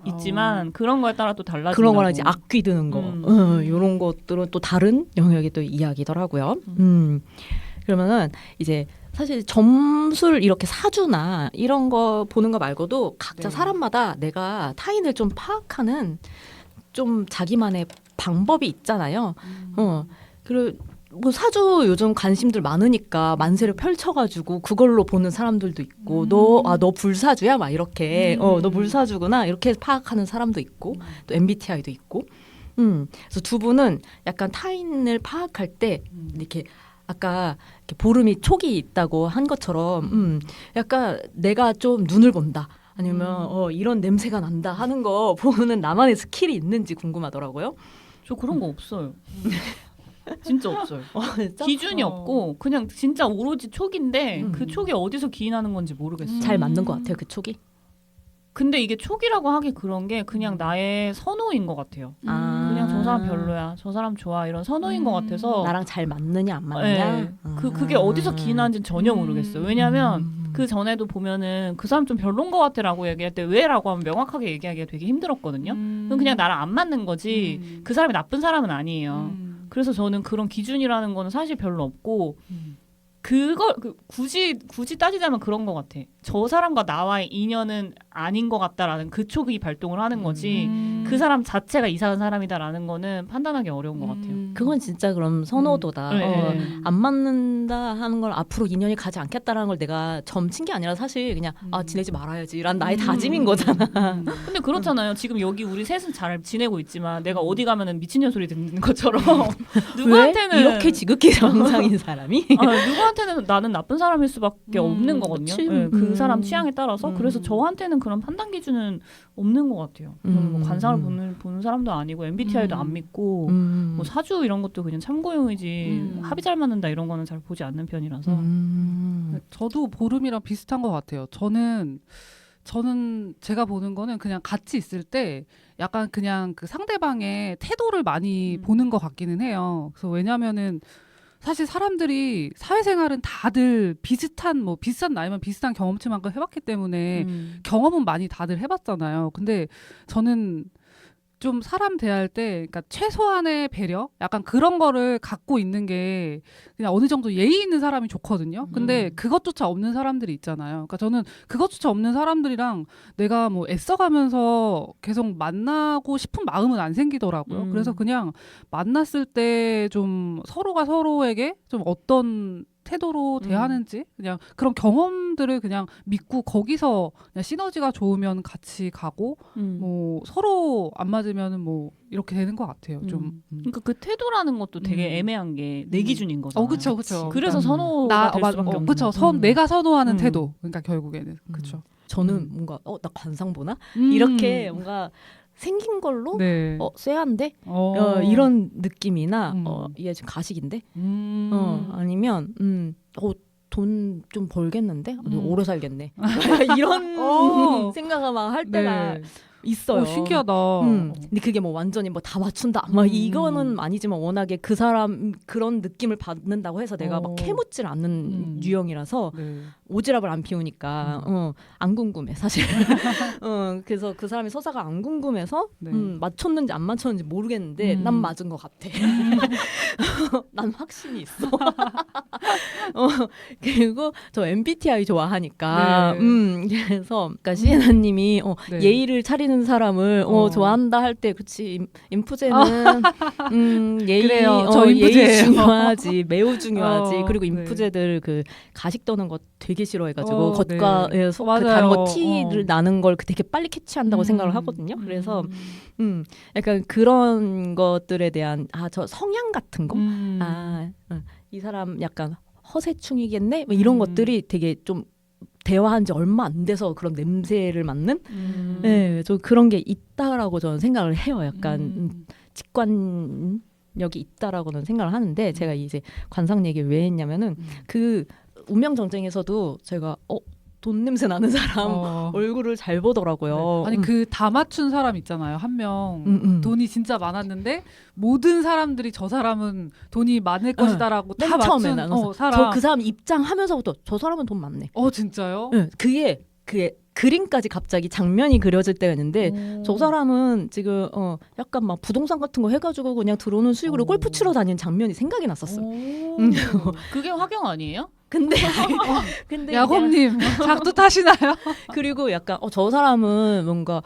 있지만 그런 거에 따라 또 달라진다고. 그런 거랑 이제 악귀 드는 거 이런 것들은 또 다른 영역의 또 이야기더라고요. 그러면은 이제 사실 점수를 이렇게 사주나 이런 거 보는 거 말고도 각자 네. 사람마다 내가 타인을 좀 파악하는 좀 자기만의 방법이 있잖아요. 그리고 뭐 사주 요즘 관심들 많으니까 만세를 펼쳐가지고 그걸로 보는 사람들도 있고 너 불사주야 막 이렇게 너 불사주구나 이렇게 파악하는 사람도 있고 또 MBTI도 있고 그래서 두 분은 약간 타인을 파악할 때 이렇게 아까 이렇게 보름이 촉이 있다고 한 것처럼 약간 내가 좀 눈을 본다 아니면 이런 냄새가 난다 하는 거 보는 나만의 스킬이 있는지 궁금하더라고요. 저 그런 거 없어요. 진짜 없어요. 진짜? 기준이 없고 그냥 진짜 오로지 촉인데 음. 그 촉이 어디서 기인하는 건지 모르겠어요. 잘 맞는 것 같아요 그 촉이. 근데 이게 촉이라고 하기 그런 게 그냥 나의 선호인 것 같아요. 그냥 저 사람 별로야, 저 사람 좋아 이런 선호인 것 같아서 나랑 잘 맞느냐 안 맞느냐. 네. 그게 어디서 기인하는지는 전혀 모르겠어요. 왜냐하면 그 전에도 보면은 그 사람 좀 별론 것 같아라고 얘기할 때 왜라고 하면 명확하게 얘기하기가 되게 힘들었거든요. 그럼 그냥 나랑 안 맞는 거지 그 사람이 나쁜 사람은 아니에요. 그래서 저는 그런 기준이라는 거는 사실 별로 없고 그걸 굳이 따지자면 그런 것 같아. 저 사람과 나와의 인연은 아닌 것 같다라는 그 촉이 발동을 하는 거지. 그 사람 자체가 이상한 사람이다라는 거는 판단하기 어려운 것 같아요. 그건 진짜 그럼 선호도다. 네. 안 맞는다 하는 걸 앞으로 인연이 가지 않겠다라는 걸 내가 점친 게 아니라 사실 그냥 지내지 말아야지라는 나의 다짐인 거잖아. 근데 그렇잖아요. 지금 여기 우리 셋은 잘 지내고 있지만 내가 어디 가면은 미친년 소리 듣는 것처럼 누구한테는 왜? 이렇게 지극히 정상인 사람이 누구한테는 나는 나쁜 사람일 수밖에 없는 거거든요. 그치. 네, 그 사람 취향에 따라서 그래서 저한테는 그런 판단 기준은 없는 것 같아요. 저는 뭐 관상을 보는 사람도 아니고 MBTI도 안 믿고 뭐 사주 이런 것도 그냥 참고용이지 합이 잘 맞는다 이런 거는 잘 보지 않는 편이라서 저도 보름이랑 비슷한 것 같아요. 저는 제가 보는 거는 그냥 같이 있을 때 약간 그냥 그 상대방의 태도를 많이 보는 것 같기는 해요. 그래서 왜냐면은 사실 사람들이 사회생활은 다들 비슷한 나이면 비슷한 경험치만 해봤기 때문에 경험은 많이 다들 해봤잖아요. 근데 저는 좀 사람 대할 때 그러니까 최소한의 배려 약간 그런 거를 갖고 있는 게 그냥 어느 정도 예의 있는 사람이 좋거든요. 근데 그것조차 없는 사람들이 있잖아요. 그러니까 저는 그것조차 없는 사람들이랑 내가 뭐 애써가면서 계속 만나고 싶은 마음은 안 생기더라고요. 그래서 그냥 만났을 때 좀 서로가 서로에게 좀 어떤 태도로 대하는지 그냥 그런 경험들을 그냥 믿고 거기서 그냥 시너지가 좋으면 같이 가고 뭐 서로 안 맞으면은 뭐 이렇게 되는 것 같아요. 좀. 그러니까 그 태도라는 것도 되게 애매한 게 내 기준인 거잖아. 그렇죠. 그래서 선호가 될 수밖에 없는 그렇죠. 내가 선호하는 태도. 그러니까 결국에는 그렇죠. 저는 뭔가 나 관상 보나 이렇게 뭔가 생긴 걸로 네. 쎄한데 이런 느낌이나 얘 지금 가식인데 아니면 돈 좀 벌겠는데 오래 살겠네 이런 생각을 막 할 때가 있어요. 신기하다. 근데 그게 뭐 완전히 뭐 다 맞춘다 막 이거는 아니지만 워낙에 그 사람 그런 느낌을 받는다고 해서 내가 막 캐묻질 않는 유형이라서 네. 오지랖을 안 피우니까 안 궁금해 사실. 그래서 그 사람이 서사가 안 궁금해서 네. 맞췄는지 안 맞췄는지 모르겠는데 난 맞은 것 같아. 난 확신이 있어. 그리고 저 MBTI 좋아하니까 그래서 그러니까 시에나님이 네. 예의를 차리는 사람을 좋아한다 할 때 그치 인프제는 예의 그래요. 저 예의 인프제예요. 중요하지 매우 중요하지 그리고 네. 인프제들 그 가식 떠는 거 되게 싫어해가지고 겉과 네. 속 맞아요. 다른 거 티를 나는 걸 되게 빨리 캐치한다고 생각을 하거든요. 그래서 약간 그런 것들에 대한 저 성향 같은 거 이 사람 약간 허세충이겠네 뭐 이런 것들이 되게 좀 대화한 지 얼마 안 돼서 그런 냄새를 맡는 네, 저 그런 게 있다라고 저는 생각을 해요. 약간 직관력이 있다라고는 생각을 하는데 제가 이제 관상 얘기를 왜 했냐면은 그 운명 정쟁에서도 제가 돈 냄새 나는 사람 얼굴을 잘 보더라고요. 네. 아니 그 다 맞춘 사람 있잖아요. 한 명 돈이 진짜 많았는데 모든 사람들이 저 사람은 돈이 많을 것이다라고 다 처음에 맞춘 나눠서 사람. 그 사람 입장하면서부터 저 사람은 돈 많네. 진짜요? 네, 그게 그림까지 갑자기 장면이 그려질 때가 있는데 저 사람은 지금 약간 막 부동산 같은 거 해가지고 그냥 들어오는 수익으로 골프 치러 다니는 장면이 생각이 났었어. 그게 화경 아니에요? 근데 근데 야곱님 작두 타시나요? 그리고 약간 저 사람은 뭔가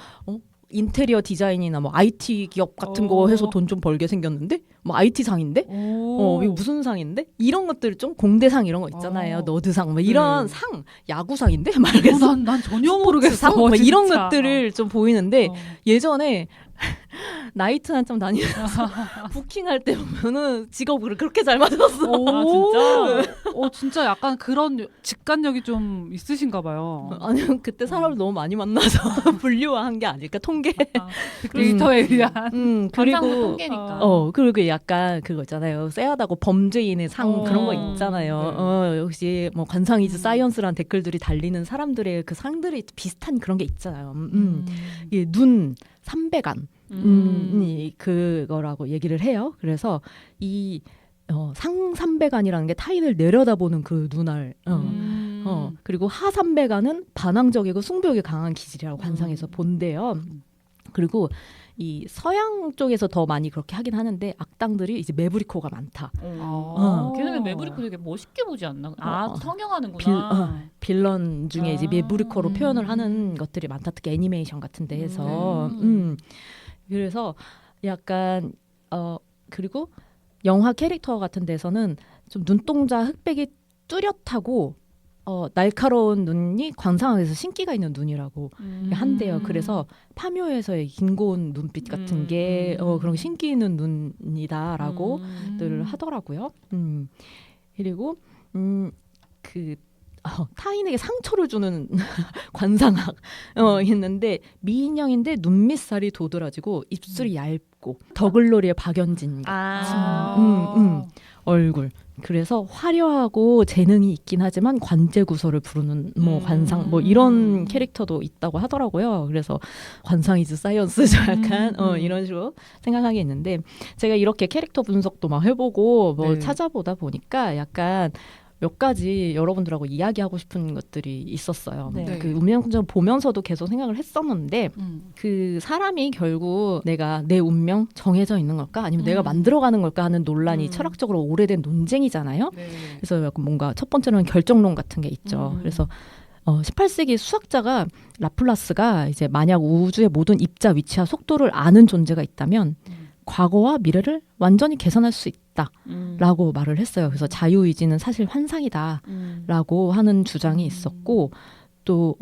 인테리어 디자인이나 뭐 IT 기업 같은 거 해서 돈 좀 벌게 생겼는데 뭐 IT 상인데 이거 무슨 상인데 이런 것들 좀 공대상 이런 거 있잖아요. 너드상 뭐 이런 상 야구상인데 말겠어. 난 전혀 모르겠어. 뭐 이런 진짜. 것들을 좀 보이는데 예전에 나이트 한참 다니면서 부킹할 때 보면은 직업을 그렇게 잘 맞았어. 아 진짜? 진짜 약간 그런 직관력이 좀 있으신가 봐요. 아니면 그때 사람을 너무 많이 만나서 분류화한 게 아닐까 통계. 데이터에 의한. 관상도 그리고 통계니까. 그리고 약간 그거 있잖아요. 쎄하다고 범죄인의 상 그런 거 있잖아요. 역시 뭐 관상이즈 사이언스란 댓글들이 달리는 사람들의 그 상들이 비슷한 그런 게 있잖아요. 이게 눈 300안 그거라고 얘기를 해요. 그래서 이 상 300안이라는 게 타인을 내려다보는 그 눈알. 그리고 하 300안은 반항적이고 승부욕이 강한 기질이라고 관상에서 본대요. 그리고 이 서양 쪽에서 더 많이 그렇게 하긴 하는데 악당들이 이제 매부리코가 많다. 걔네는 매부리코 되게 멋있게 보지 않나? 성형하는구나. 빌런 중에 이제 매부리코로 표현을 하는 것들이 많다. 특히 애니메이션 같은 데에서. 그래서 약간 그리고 영화 캐릭터 같은 데서는 좀 눈동자 흑백이 뚜렷하고 날카로운 눈이 관상학에서 신기가 있는 눈이라고 한대요. 그래서 파묘에서의 긴고운 눈빛 같은 게 그런 신기 있는 눈이다라고 늘 하더라고요. 그리고 타인에게 상처를 주는 관상학 있는데 미인형인데 눈 밑살이 도드라지고 입술이 얇고 더글로리의 박연진 같은 얼굴. 그래서 화려하고 재능이 있긴 하지만 관제 구설을 부르는 뭐 관상 뭐 이런 캐릭터도 있다고 하더라고요. 그래서 관상이즈 사이언스죠 약간 이런 식으로 생각하게 있는데 제가 이렇게 캐릭터 분석도 막 해보고 뭐 찾아보다 보니까 약간 몇 가지 여러분들하고 이야기하고 싶은 것들이 있었어요. 네. 그 운명kun전 보면서도 계속 생각을 했었는데 그 사람이 결국 내가 내 운명 정해져 있는 걸까 아니면 내가 만들어가는 걸까 하는 논란이 철학적으로 오래된 논쟁이잖아요. 그래서 약간 뭔가 첫 번째로는 결정론 같은 게 있죠. 그래서 18세기 수학자가 라플라스가 이제 만약 우주의 모든 입자 위치와 속도를 아는 존재가 있다면 과거와 미래를 완전히 계산할 수 있다라고 말을 했어요. 그래서 자유의지는 사실 환상이다라고 하는 주장이 있었고 또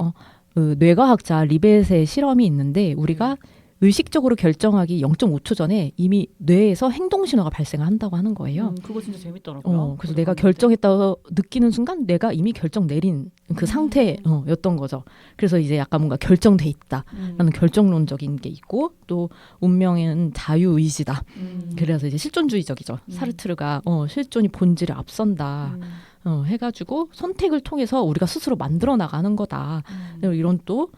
뇌과학자 리벳의 실험이 있는데 우리가 의식적으로 결정하기 0.5초 전에 이미 뇌에서 행동 신호가 발생을 한다고 하는 거예요. 그거 진짜 재밌더라고요. 그래서 내가 결정했다고 느끼는 순간 내가 이미 결정 내린 그 상태였던 거죠. 그래서 이제 약간 뭔가 결정돼 있다라는 결정론적인 게 있고 또 운명은 자유의지다. 그래서 이제 실존주의적이죠. 사르트르가 실존이 본질을 앞선다. 해가지고 선택을 통해서 우리가 스스로 만들어 나가는 거다. 이런 또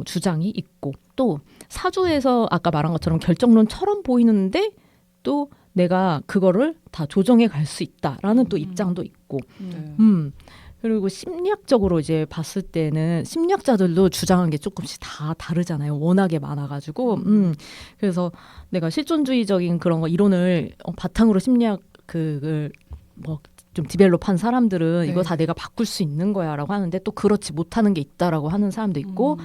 주장이 있고 또 사주에서 아까 말한 것처럼 결정론처럼 보이는데 또 내가 그거를 다 조정해 갈 수 있다라는 또 입장도 있고 그리고 심리학적으로 이제 봤을 때는 심리학자들도 주장한 게 조금씩 다 다르잖아요. 워낙에 많아가지고 그래서 내가 실존주의적인 그런 거 이론을 바탕으로 심리학 그걸 뭐 좀 디벨롭한 사람들은 이거 다 내가 바꿀 수 있는 거야라고 하는데 또 그렇지 못하는 게 있다라고 하는 사람도 있고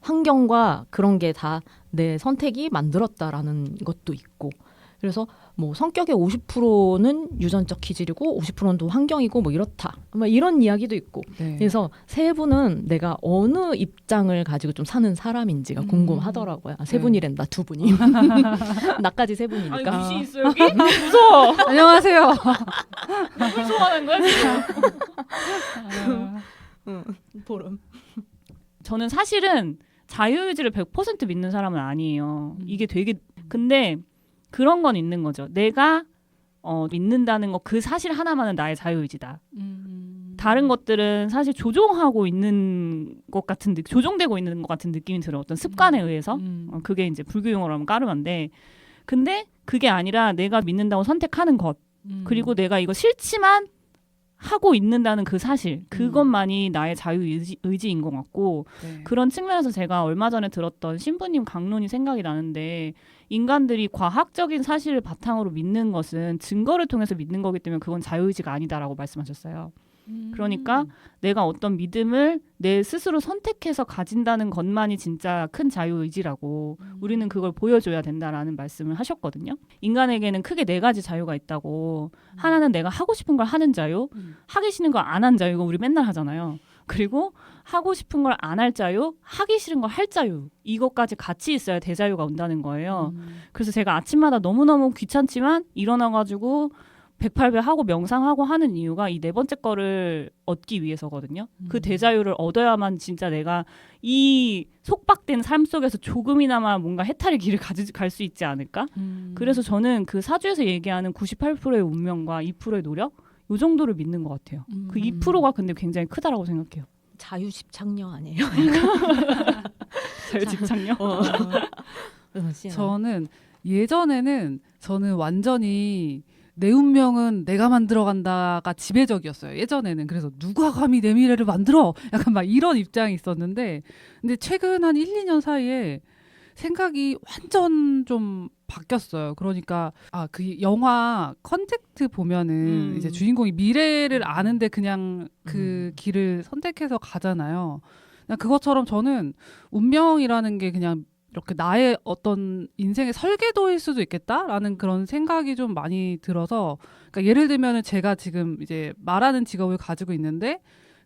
환경과 그런 게 다 내 선택이 만들었다라는 것도 있고 그래서 뭐 성격의 50%는 유전적 기질이고 50%는 또 환경이고 뭐 이렇다. 뭐 이런 이야기도 있고. 그래서 세 분은 내가 어느 입장을 가지고 좀 사는 사람인지가 궁금하더라고요. 세 분이란다. 두 분이. 나까지 세 분이니까. 아니 귀신 있어 여기? 무서워. 안녕하세요. 누굴 소환한 거야 지금? 보름. 저는 사실은 자유의지를 100% 믿는 사람은 아니에요. 이게 되게 근데 그런 건 있는 거죠. 내가 믿는다는 거 그 사실 하나만은 나의 자유의지다. 다른 것들은 사실 조종하고 있는 것 같은 조종되고 있는 것 같은 느낌이 들어요. 어떤 습관에 의해서. 그게 이제 불교 용어로 하면 까르마인데 근데 그게 아니라 내가 믿는다고 선택하는 것 그리고 내가 이거 싫지만 하고 있는다는 그 사실 그것만이 나의 자유의지인 것 같고 네. 그런 측면에서 제가 얼마 전에 들었던 신부님 강론이 생각이 나는데 인간들이 과학적인 사실을 바탕으로 믿는 것은 증거를 통해서 믿는 거기 때문에 그건 자유의지가 아니다라고 말씀하셨어요. 그러니까 내가 어떤 믿음을 내 스스로 선택해서 가진다는 것만이 진짜 큰 자유의지라고 우리는 그걸 보여줘야 된다라는 말씀을 하셨거든요. 인간에게는 크게 네 가지 자유가 있다고 하나는 내가 하고 싶은 걸 하는 자유, 하기 싫은 걸 안 한 자유, 이거 우리 맨날 하잖아요. 그리고 하고 싶은 걸 안 할 자유, 하기 싫은 걸 할 자유, 이것까지 같이 있어야 대자유가 온다는 거예요. 그래서 제가 아침마다 너무너무 귀찮지만 일어나가지고 108배 하고 명상하고 하는 이유가 이 네 번째 거를 얻기 위해서거든요. 그 대자유를 얻어야만 진짜 내가 이 속박된 삶 속에서 조금이나마 뭔가 해탈의 길을 갈 수 있지 않을까? 그래서 저는 그 사주에서 얘기하는 98%의 운명과 2%의 노력? 요 정도를 믿는 것 같아요. 그 2%가 근데 굉장히 크다라고 생각해요. 자유집착녀 아니에요? 자유집착요? 저는 예전에는 저는 완전히 내 운명은 내가 만들어간다가 지배적이었어요. 예전에는. 그래서 누가 감히 내 미래를 만들어? 약간 막 이런 입장이 있었는데 근데 최근 한 1, 2년 사이에 생각이 완전 좀 바뀌었어요. 그러니까 그 영화 컨택트 보면은 이제 주인공이 미래를 아는데 그냥 그 길을 선택해서 가잖아요. 그냥 그것처럼 저는 운명이라는 게 그냥 이렇게 나의 어떤 인생의 설계도일 수도 있겠다라는 그런 생각이 좀 많이 들어서 그러니까 예를 들면은 제가 지금 이제 말하는 직업을 가지고 있는데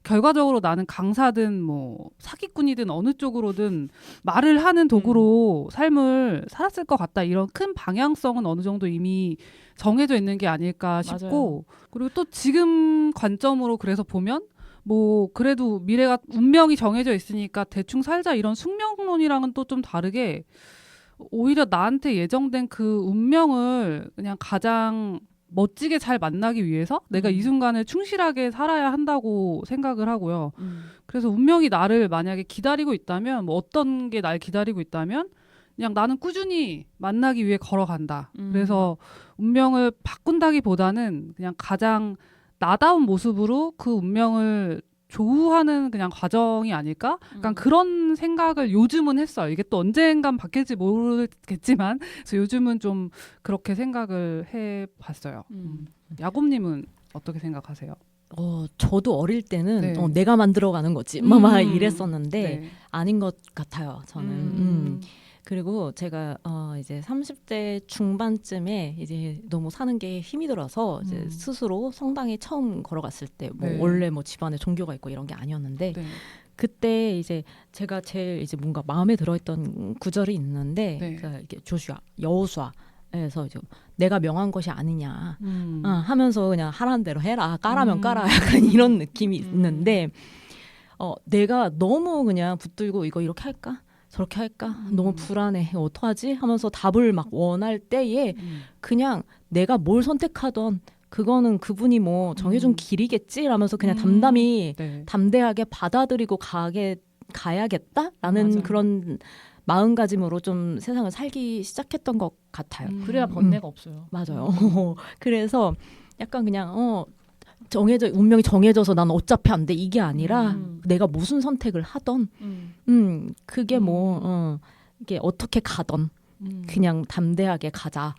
결과적으로 나는 강사든 뭐 사기꾼이든 어느 쪽으로든 말을 하는 도구로 삶을 살았을 것 같다. 이런 큰 방향성은 어느 정도 이미 정해져 있는 게 아닐까 싶고 그리고 또 지금 관점으로 그래서 보면 뭐 그래도 미래가 운명이 정해져 있으니까 대충 살자 이런 숙명론이랑은 또 좀 다르게 오히려 나한테 예정된 그 운명을 그냥 가장 멋지게 잘 만나기 위해서 내가 이 순간을 충실하게 살아야 한다고 생각을 하고요. 그래서 운명이 나를 만약에 기다리고 있다면 뭐 어떤 게 날 기다리고 있다면 그냥 나는 꾸준히 만나기 위해 걸어간다. 그래서 운명을 바꾼다기보다는 그냥 가장 나다운 모습으로 그 운명을 조우하는 그냥 과정이 아닐까? 약간 그런 생각을 요즘은 했어요. 이게 또 언젠간 바뀔지 모르겠지만 그래서 요즘은 좀 그렇게 생각을 해봤어요. 야곱님은 어떻게 생각하세요? 저도 어릴 때는 네. 내가 만들어가는 거지 막 이랬었는데 네. 아닌 것 같아요. 저는. 그리고 제가 이제 30대 중반쯤에 이제 너무 사는 게 힘이 들어서 이제 스스로 성당에 처음 걸어갔을 때 뭐 네. 원래 뭐 집안에 종교가 있고 이런 게 아니었는데 네. 그때 이제 제가 제일 이제 뭔가 마음에 들어있던 구절이 있는데 네. 이렇게 조슈아 여호수아에서 이제 내가 명한 것이 아니냐 음. 하면서 그냥 하라는 대로 해라 까라면 까라 약간 이런 느낌이 있는데 내가 너무 그냥 붙들고 이거 이렇게 할까? 저렇게 할까? 너무 불안해. 어떡하지? 하면서 답을 막 원할 때에 그냥 내가 뭘 선택하던 그거는 그분이 뭐 정해준 길이겠지? 라면서 그냥 담담히 네. 담대하게 받아들이고 가야겠다라는 맞아요. 그런 마음가짐으로 좀 세상을 살기 시작했던 것 같아요. 그래야 번뇌가 없어요. 맞아요. 그래서 약간 그냥 운명이 정해져서 난 어차피 안 돼 이게 아니라 내가 무슨 선택을 하던 그게 뭐 이게 어떻게 가던 그냥 담대하게 가자.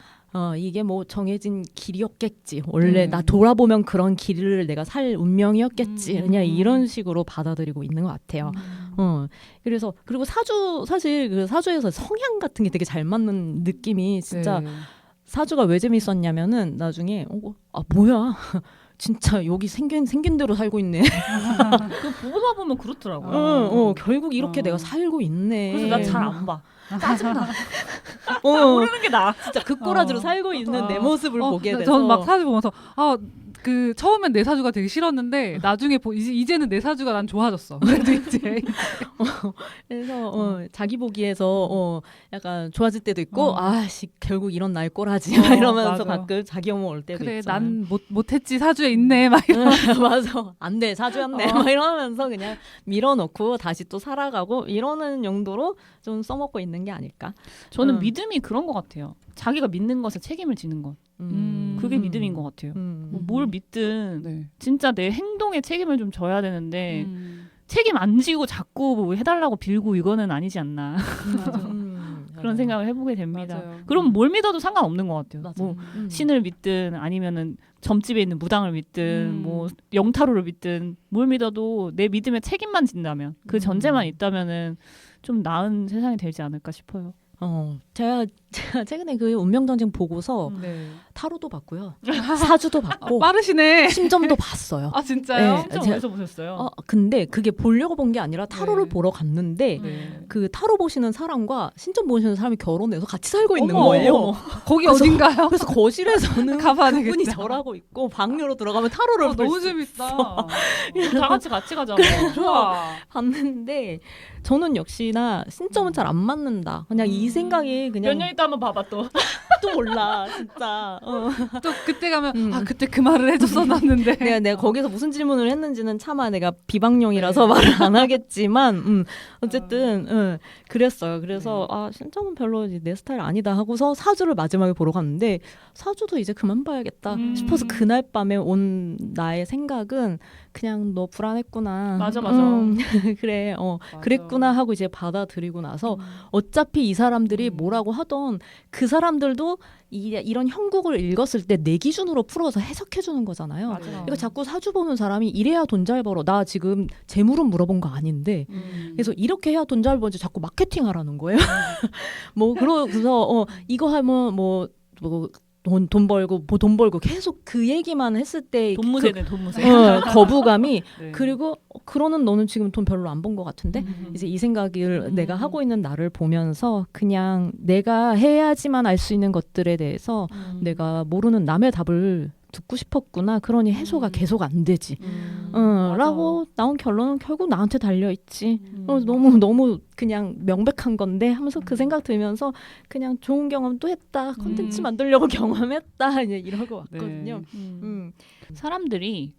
이게 뭐 정해진 길이었겠지. 원래 나 돌아보면 그런 길을 내가 살 운명이었겠지. 그냥 이런 식으로 받아들이고 있는 것 같아요. 그래서 그리고 사실 그 사주에서 성향 같은 게 되게 잘 맞는 느낌이 진짜 네. 사주가 왜 재밌었냐면은 나중에 뭐야. 진짜 여기 생긴 대로 살고 있네. 그 보고만 보면 그렇더라고요. 결국 이렇게 내가 살고 있네. 그래서 나 잘 안 봐. 짜증나. 모르는 게 나아. 진짜 그 꼬라지로 살고 있는 내 모습을 보게 돼서. 저는 막 사주 보면서 그 처음엔 내 사주가 되게 싫었는데 나중에 이제는 내 사주가 난 좋아졌어. 그래도 이제 그래서 자기 보기에서 약간 좋아질 때도 있고 결국 이런 날 꼬라지 막 이러면서 맞아. 가끔 자기 혐오 올 때도 그래 있죠. 난 못했지 사주에 있네 막 이러면서 맞아. 안 돼. 사주였네. 막 이러면서 그냥 밀어놓고 다시 또 살아가고 이러는 용도로 좀 써먹고 있는 게 아닐까. 저는 믿음이 그런 것 같아요. 자기가 믿는 것에 책임을 지는 것. 그게 믿음인 것 같아요. 뭐 뭘 믿든 네. 진짜 내 행동에 책임을 좀 져야 되는데 책임 안 지고 자꾸 뭐 해달라고 빌고 이거는 아니지 않나 그런 생각을 해보게 됩니다. 맞아요. 그럼 뭘 믿어도 상관없는 것 같아요. 맞아. 뭐 신을 믿든 아니면은 점집에 있는 무당을 믿든 뭐 영타로를 믿든 뭘 믿어도 내 믿음에 책임만 진다면 그 전제만 있다면은 좀 나은 세상이 되지 않을까 싶어요. 제가 최근에 그 운명전쟁 보고서 네. 타로도 봤고요. 사주도 봤고 빠르시네. 심점도 봤어요. 아 진짜요? 네. 진짜 제가- 어디서 보셨어요? 근데 그게 보려고 본 게 아니라 타로를 네. 보러 갔는데 네. 그 타로 보시는 사람과 신점 보시는 사람이 결혼해서 같이 살고 있는 어머, 거예요. 어머. 거기 그래서- 어딘가요? 그래서 거실에서는 가봐야 그분이 되겠다. 절하고 있고 방으로 들어가면 타로를 볼 너무 수 재밌다. 다 같이 가자. 좋아. 봤는데 저는 역시나 신점은 잘 안 맞는다. 그냥 이 생각이 몇 그냥 년 있다 한번 봐봐 또. 또 몰라 진짜. 또 그때 가면 음. 그때 그 말을 해줬었는데. 내가 거기서 무슨 질문을 했는지는 차마 내가 비방용이라서 말을 안 하겠지만 어쨌든 그랬어요. 그래서 신점은 별로 이제 내 스타일 아니다 하고서 사주를 마지막에 보러 갔는데 사주도 이제 그만 봐야겠다 싶어서 그날 밤에 온 나의 생각은 그냥 너 불안했구나. 맞아. 그래 맞아. 그랬구나 하고 이제 받아들이고 나서 어차피 이 사람들이 뭐라고 하던 그 사람들도 이런 형국을 읽었을 때 내 기준으로 풀어서 해석해 주는 거잖아요. 맞아. 그러니까 자꾸 사주 보는 사람이 이래야 돈 잘 벌어. 나 지금 재물은 물어본 거 아닌데. 그래서 이렇게 해야 돈 잘 벌지 자꾸 마케팅 하라는 거예요. 뭐 그러고서 이거 하면 뭐 돈 벌고 뭐 돈 벌고 계속 그 얘기만 했을 때 돈무새네 돈무새. 거부감이 네. 그리고 그러는 너는 지금 돈 별로 안 번 것 같은데 이제 이 생각을 내가 하고 있는 나를 보면서 그냥 내가 해야지만 알 수 있는 것들에 대해서 내가 모르는 남의 답을 듣고 싶었구나. 그러니 해소가 계속 안 되지. 라고 나온 결론은 결국 나한테 달려 있지. 너무 그냥 명백한 건데 하면서 그 생각 들면서 그냥 좋은 경험도 했다. 콘텐츠 만들려고 경험했다. 이제 이러고 왔거든요. 사람들이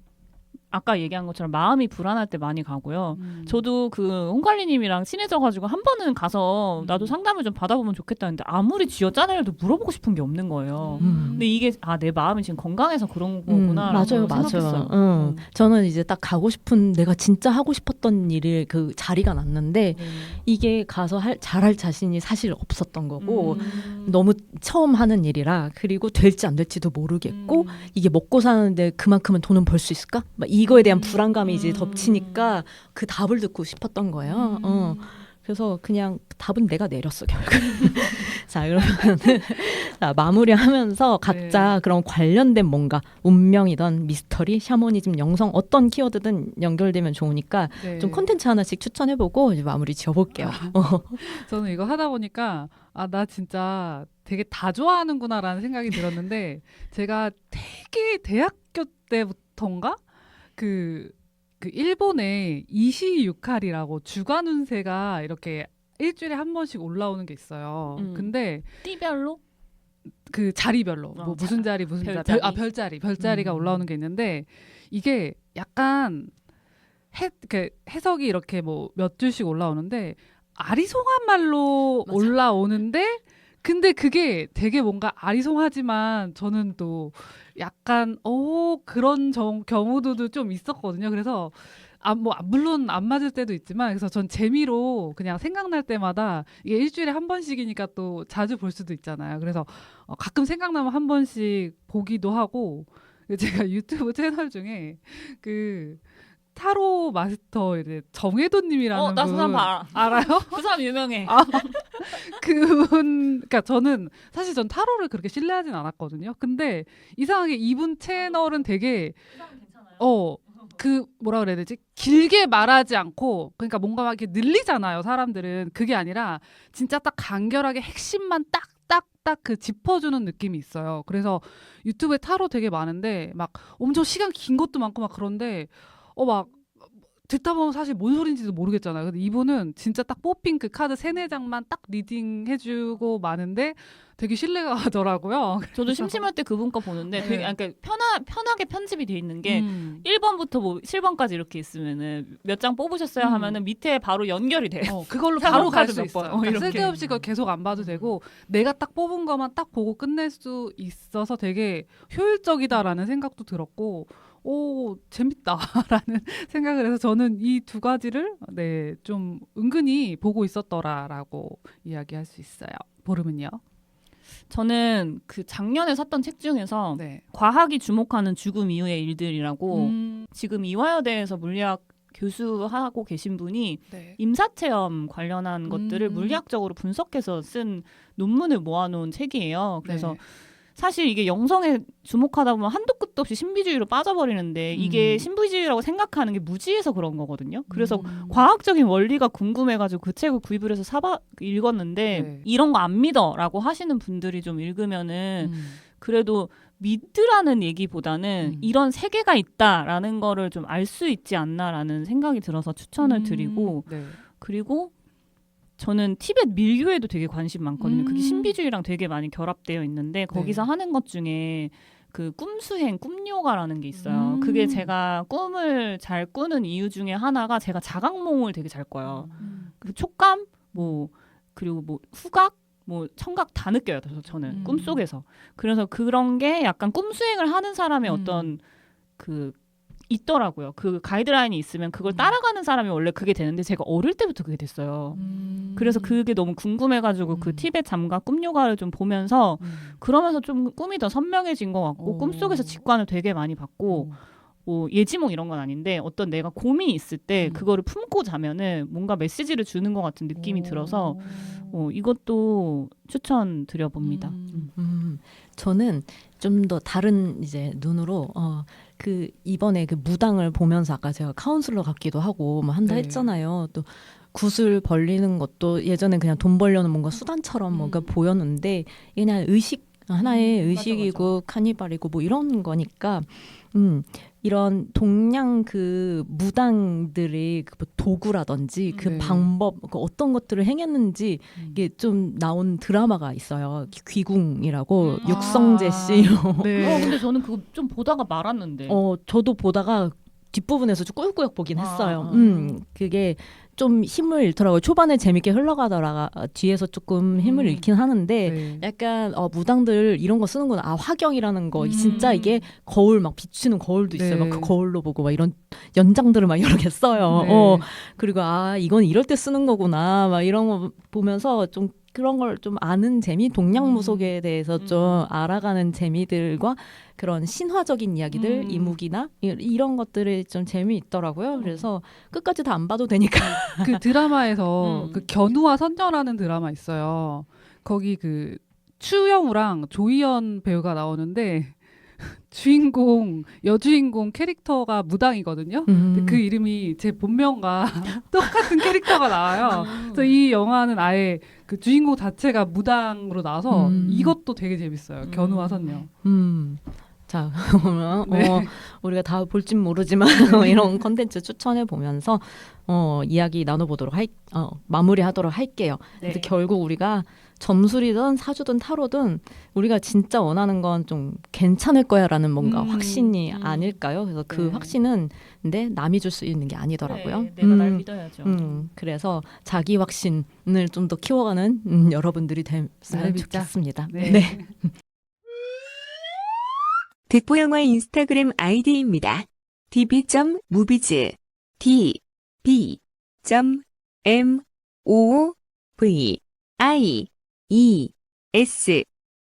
아까 얘기한 것처럼 마음이 불안할 때 많이 가고요. 저도 그 홍갈리님이랑 친해져가지고 한 번은 가서 나도 상담을 좀 받아보면 좋겠다는데 아무리 쥐어짜내려도 물어보고 싶은 게 없는 거예요. 근데 이게 내 마음이 지금 건강해서 그런 거구나. 맞아요. 저는 이제 딱 가고 싶은 내가 진짜 하고 싶었던 일을 그 자리가 났는데 이게 가서 잘할 자신이 사실 없었던 거고 너무 처음 하는 일이라 그리고 될지 안 될지도 모르겠고 이게 먹고 사는데 그만큼은 돈은 벌 수 있을까? 막 이거에 대한 불안감이 이제 덮치니까 그 답을 듣고 싶었던 거예요. 그래서 그냥 답은 내가 내렸어 결국. 자 그러면 자, 마무리하면서 각자 그런 관련된 뭔가 운명이던 미스터리, 샤머니즘, 영성 어떤 키워드든 연결되면 좋으니까 네. 좀 콘텐츠 하나씩 추천해보고 이제 마무리 지어볼게요. 저는 이거 하다 보니까 나 진짜 되게 다 좋아하는구나라는 생각이 들었는데 제가 되게 대학교 때부터인가 그 일본에 이시 유칼이라고 주간 운세가 이렇게 일주일에 한 번씩 올라오는 게 있어요. 근데 띠별로? 그 자리별로 뭐 무슨 자리 무슨 별자리. 별자리가 올라오는 게 있는데 이게 약간 해석이 이렇게 뭐 몇 줄씩 올라오는데 아리송한 말로 맞아. 올라오는데 근데 그게 되게 뭔가 아리송하지만 저는 또 약간 그런 경우도 좀 있었거든요. 그래서 물론 안 맞을 때도 있지만 그래서 전 재미로 그냥 생각날 때마다 이게 일주일에 한 번씩이니까 또 자주 볼 수도 있잖아요. 그래서 가끔 생각나면 한 번씩 보기도 하고 제가 유튜브 채널 중에 그 타로 마스터 이제 정혜도님이라는 나 그 분 사람 알아요? 그 사람 유명해. 그분 그러니까 저는 사실 전 타로를 그렇게 신뢰하진 않았거든요. 근데 이상하게 이분 채널은 되게 그 뭐라 그래야 되지? 길게 말하지 않고 그러니까 뭔가 막 이렇게 늘리잖아요. 사람들은 그게 아니라 진짜 딱 간결하게 핵심만 딱딱딱 그 짚어주는 느낌이 있어요. 그래서 유튜브에 타로 되게 많은데 막 엄청 시간 긴 것도 많고 막 그런데 막 듣다 보면 사실 뭔 소린지도 모르겠잖아요. 근데 이분은 진짜 딱 뽑힌 그 카드 3-4장만 딱 리딩 해주고 마는데 되게 신뢰가 가더라고요. 저도 심심할 때 그분 거 보는데 네. 되게 그러니까 편하게 편집이 돼 있는 게 1번부터 뭐 7번까지 이렇게 있으면은 몇 장 뽑으셨어요 하면은 밑에 바로 연결이 돼요. 그걸로 사번 바로 갈 카드 수 몇 있어요. 번. 그러니까 이렇게. 쓸데없이 그걸 계속 안 봐도 되고 내가 딱 뽑은 것만 딱 보고 끝낼 수 있어서 되게 효율적이다라는 생각도 들었고 오 재밌다라는 생각을 해서 저는 이 두 가지를 네, 좀 은근히 보고 있었더라라고 이야기할 수 있어요. 보름은요? 저는 그 작년에 샀던 책 중에서 네. 과학이 주목하는 죽음 이후의 일들이라고 음, 지금 이화여대에서 물리학 교수하고 계신 분이 네. 임사체험 관련한 것들을 물리학적으로 분석해서 쓴 논문을 모아놓은 책이에요. 그래서 네. 사실 이게 영성에 주목하다 보면 한도 끝도 없이 신비주의로 빠져버리는데 이게 신비주의라고 생각하는 게 무지해서 그런 거거든요. 그래서 과학적인 원리가 궁금해가지고 그 책을 구입을 해서 읽었는데 네. 이런 거 안 믿어라고 하시는 분들이 좀 읽으면은 그래도 믿으라는 얘기보다는 이런 세계가 있다라는 거를 좀 알 수 있지 않나라는 생각이 들어서 추천을 드리고 네. 그리고 저는 티벳 밀교에도 되게 관심 많거든요. 그게 음. 신비주의랑 되게 많이 결합되어 있는데 거기서 하는 것 중에 그 꿈수행, 꿈요가라는 게 있어요. 그게 제가 꿈을 잘 꾸는 이유 중에 하나가 제가 자각몽을 되게 잘 꿔요. 그 촉감, 뭐 그리고 뭐 후각, 뭐 청각 다 느껴요. 그래서 저는 꿈속에서. 그래서 그런 게 약간 꿈수행을 하는 사람의 어떤 그 있더라고요. 그 가이드라인이 있으면 그걸 따라가는 사람이 원래 그게 되는데 제가 어릴 때부터 그게 됐어요. 그래서 그게 너무 궁금해가지고 그 티벳 잠각 꿈요가를 좀 보면서 그러면서 좀 꿈이 더 선명해진 것 같고 꿈속에서 직관을 되게 많이 받고 뭐 예지몽 이런 건 아닌데 어떤 내가 고민이 있을 때 그거를 품고 자면은 뭔가 메시지를 주는 것 같은 느낌이 들어서 이것도 추천드려봅니다. 저는 좀 더 다른 이제 눈으로 그 이번에 그 무당을 보면서 아까 제가 카운슬러 같기도 하고 뭐 한다 네. 했잖아요. 또 굿을 벌리는 것도 예전에 그냥 돈 벌려는 뭔가 수단처럼 뭔가 보였는데 이게 그냥 하나의 의식이고 카니발이고 뭐 이런 거니까 이런 동양 그 무당들의 그 도구라든지 그 네. 방법 그 어떤 것들을 행했는지 이게 좀 나온 드라마가 있어요. 귀궁이라고 육성재 씨. 네. 근데 저는 그거 좀 보다가 말았는데. 저도 보다가 뒷부분에서 좀 꾸역꾸역 보긴 했어요. 그게 좀 힘을 잃더라고요. 초반에 재밌게 흘러가다가 뒤에서 조금 힘을 잃긴 하는데 네. 약간 무당들 이런 거 쓰는구나. 화경이라는 거 진짜 이게 거울 막 비추는 거울도 있어요. 네. 막 그 거울로 보고 막 이런 연장들을 막 여러 개 써요. 네. 그리고 이건 이럴 때 쓰는 거구나. 막 이런 거 보면서 좀 그런 걸 좀 아는 재미, 동양무속에 대해서 좀 알아가는 재미들과 그런 신화적인 이야기들, 이무기나 이런 것들이 좀 재미있더라고요. 그래서 끝까지 다 안 봐도 되니까. 그 드라마에서 그 견우와 선녀라는 드라마 있어요. 거기 그 추영우랑 조희연 배우가 나오는데 여주인공 캐릭터가 무당이거든요. 근데 그 이름이 제 본명과 똑같은 캐릭터가 나와요. 그래서 이 영화는 아예 그 주인공 자체가 무당으로 나와서 이것도 되게 재밌어요. 견우와 선녀. 자, 그러면 우리가 다 볼진 모르지만 이런 컨텐츠 추천해 보면서 이야기 나눠보도록 마무리하도록 할게요. 그래서 결국 우리가 점술이든 사주든 타로든 우리가 진짜 원하는 건 좀 괜찮을 거야라는 뭔가 확신이 아닐까요? 그래서 그 확신은 근데 남이 줄 수 있는 게 아니더라고요. 네, 내가 날 믿어야죠. 그래서 자기 확신을 좀 더 키워가는 여러분들이 됐으면 좋겠습니다. 네. 듣보영화 인스타그램 아이디입니다. db.movies db.movies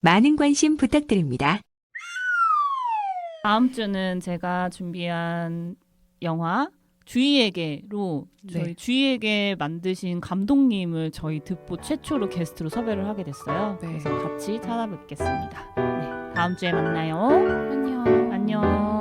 많은 관심 부탁드립니다. 다음 주는 제가 준비한 영화 주희에게로 저희 네. 주희에게 만드신 감독님을 저희 듣보 최초로 게스트로 섭외를 하게 됐어요. 네. 그래서 같이 찾아뵙겠습니다. 네, 다음 주에 만나요. 안녕. 안녕.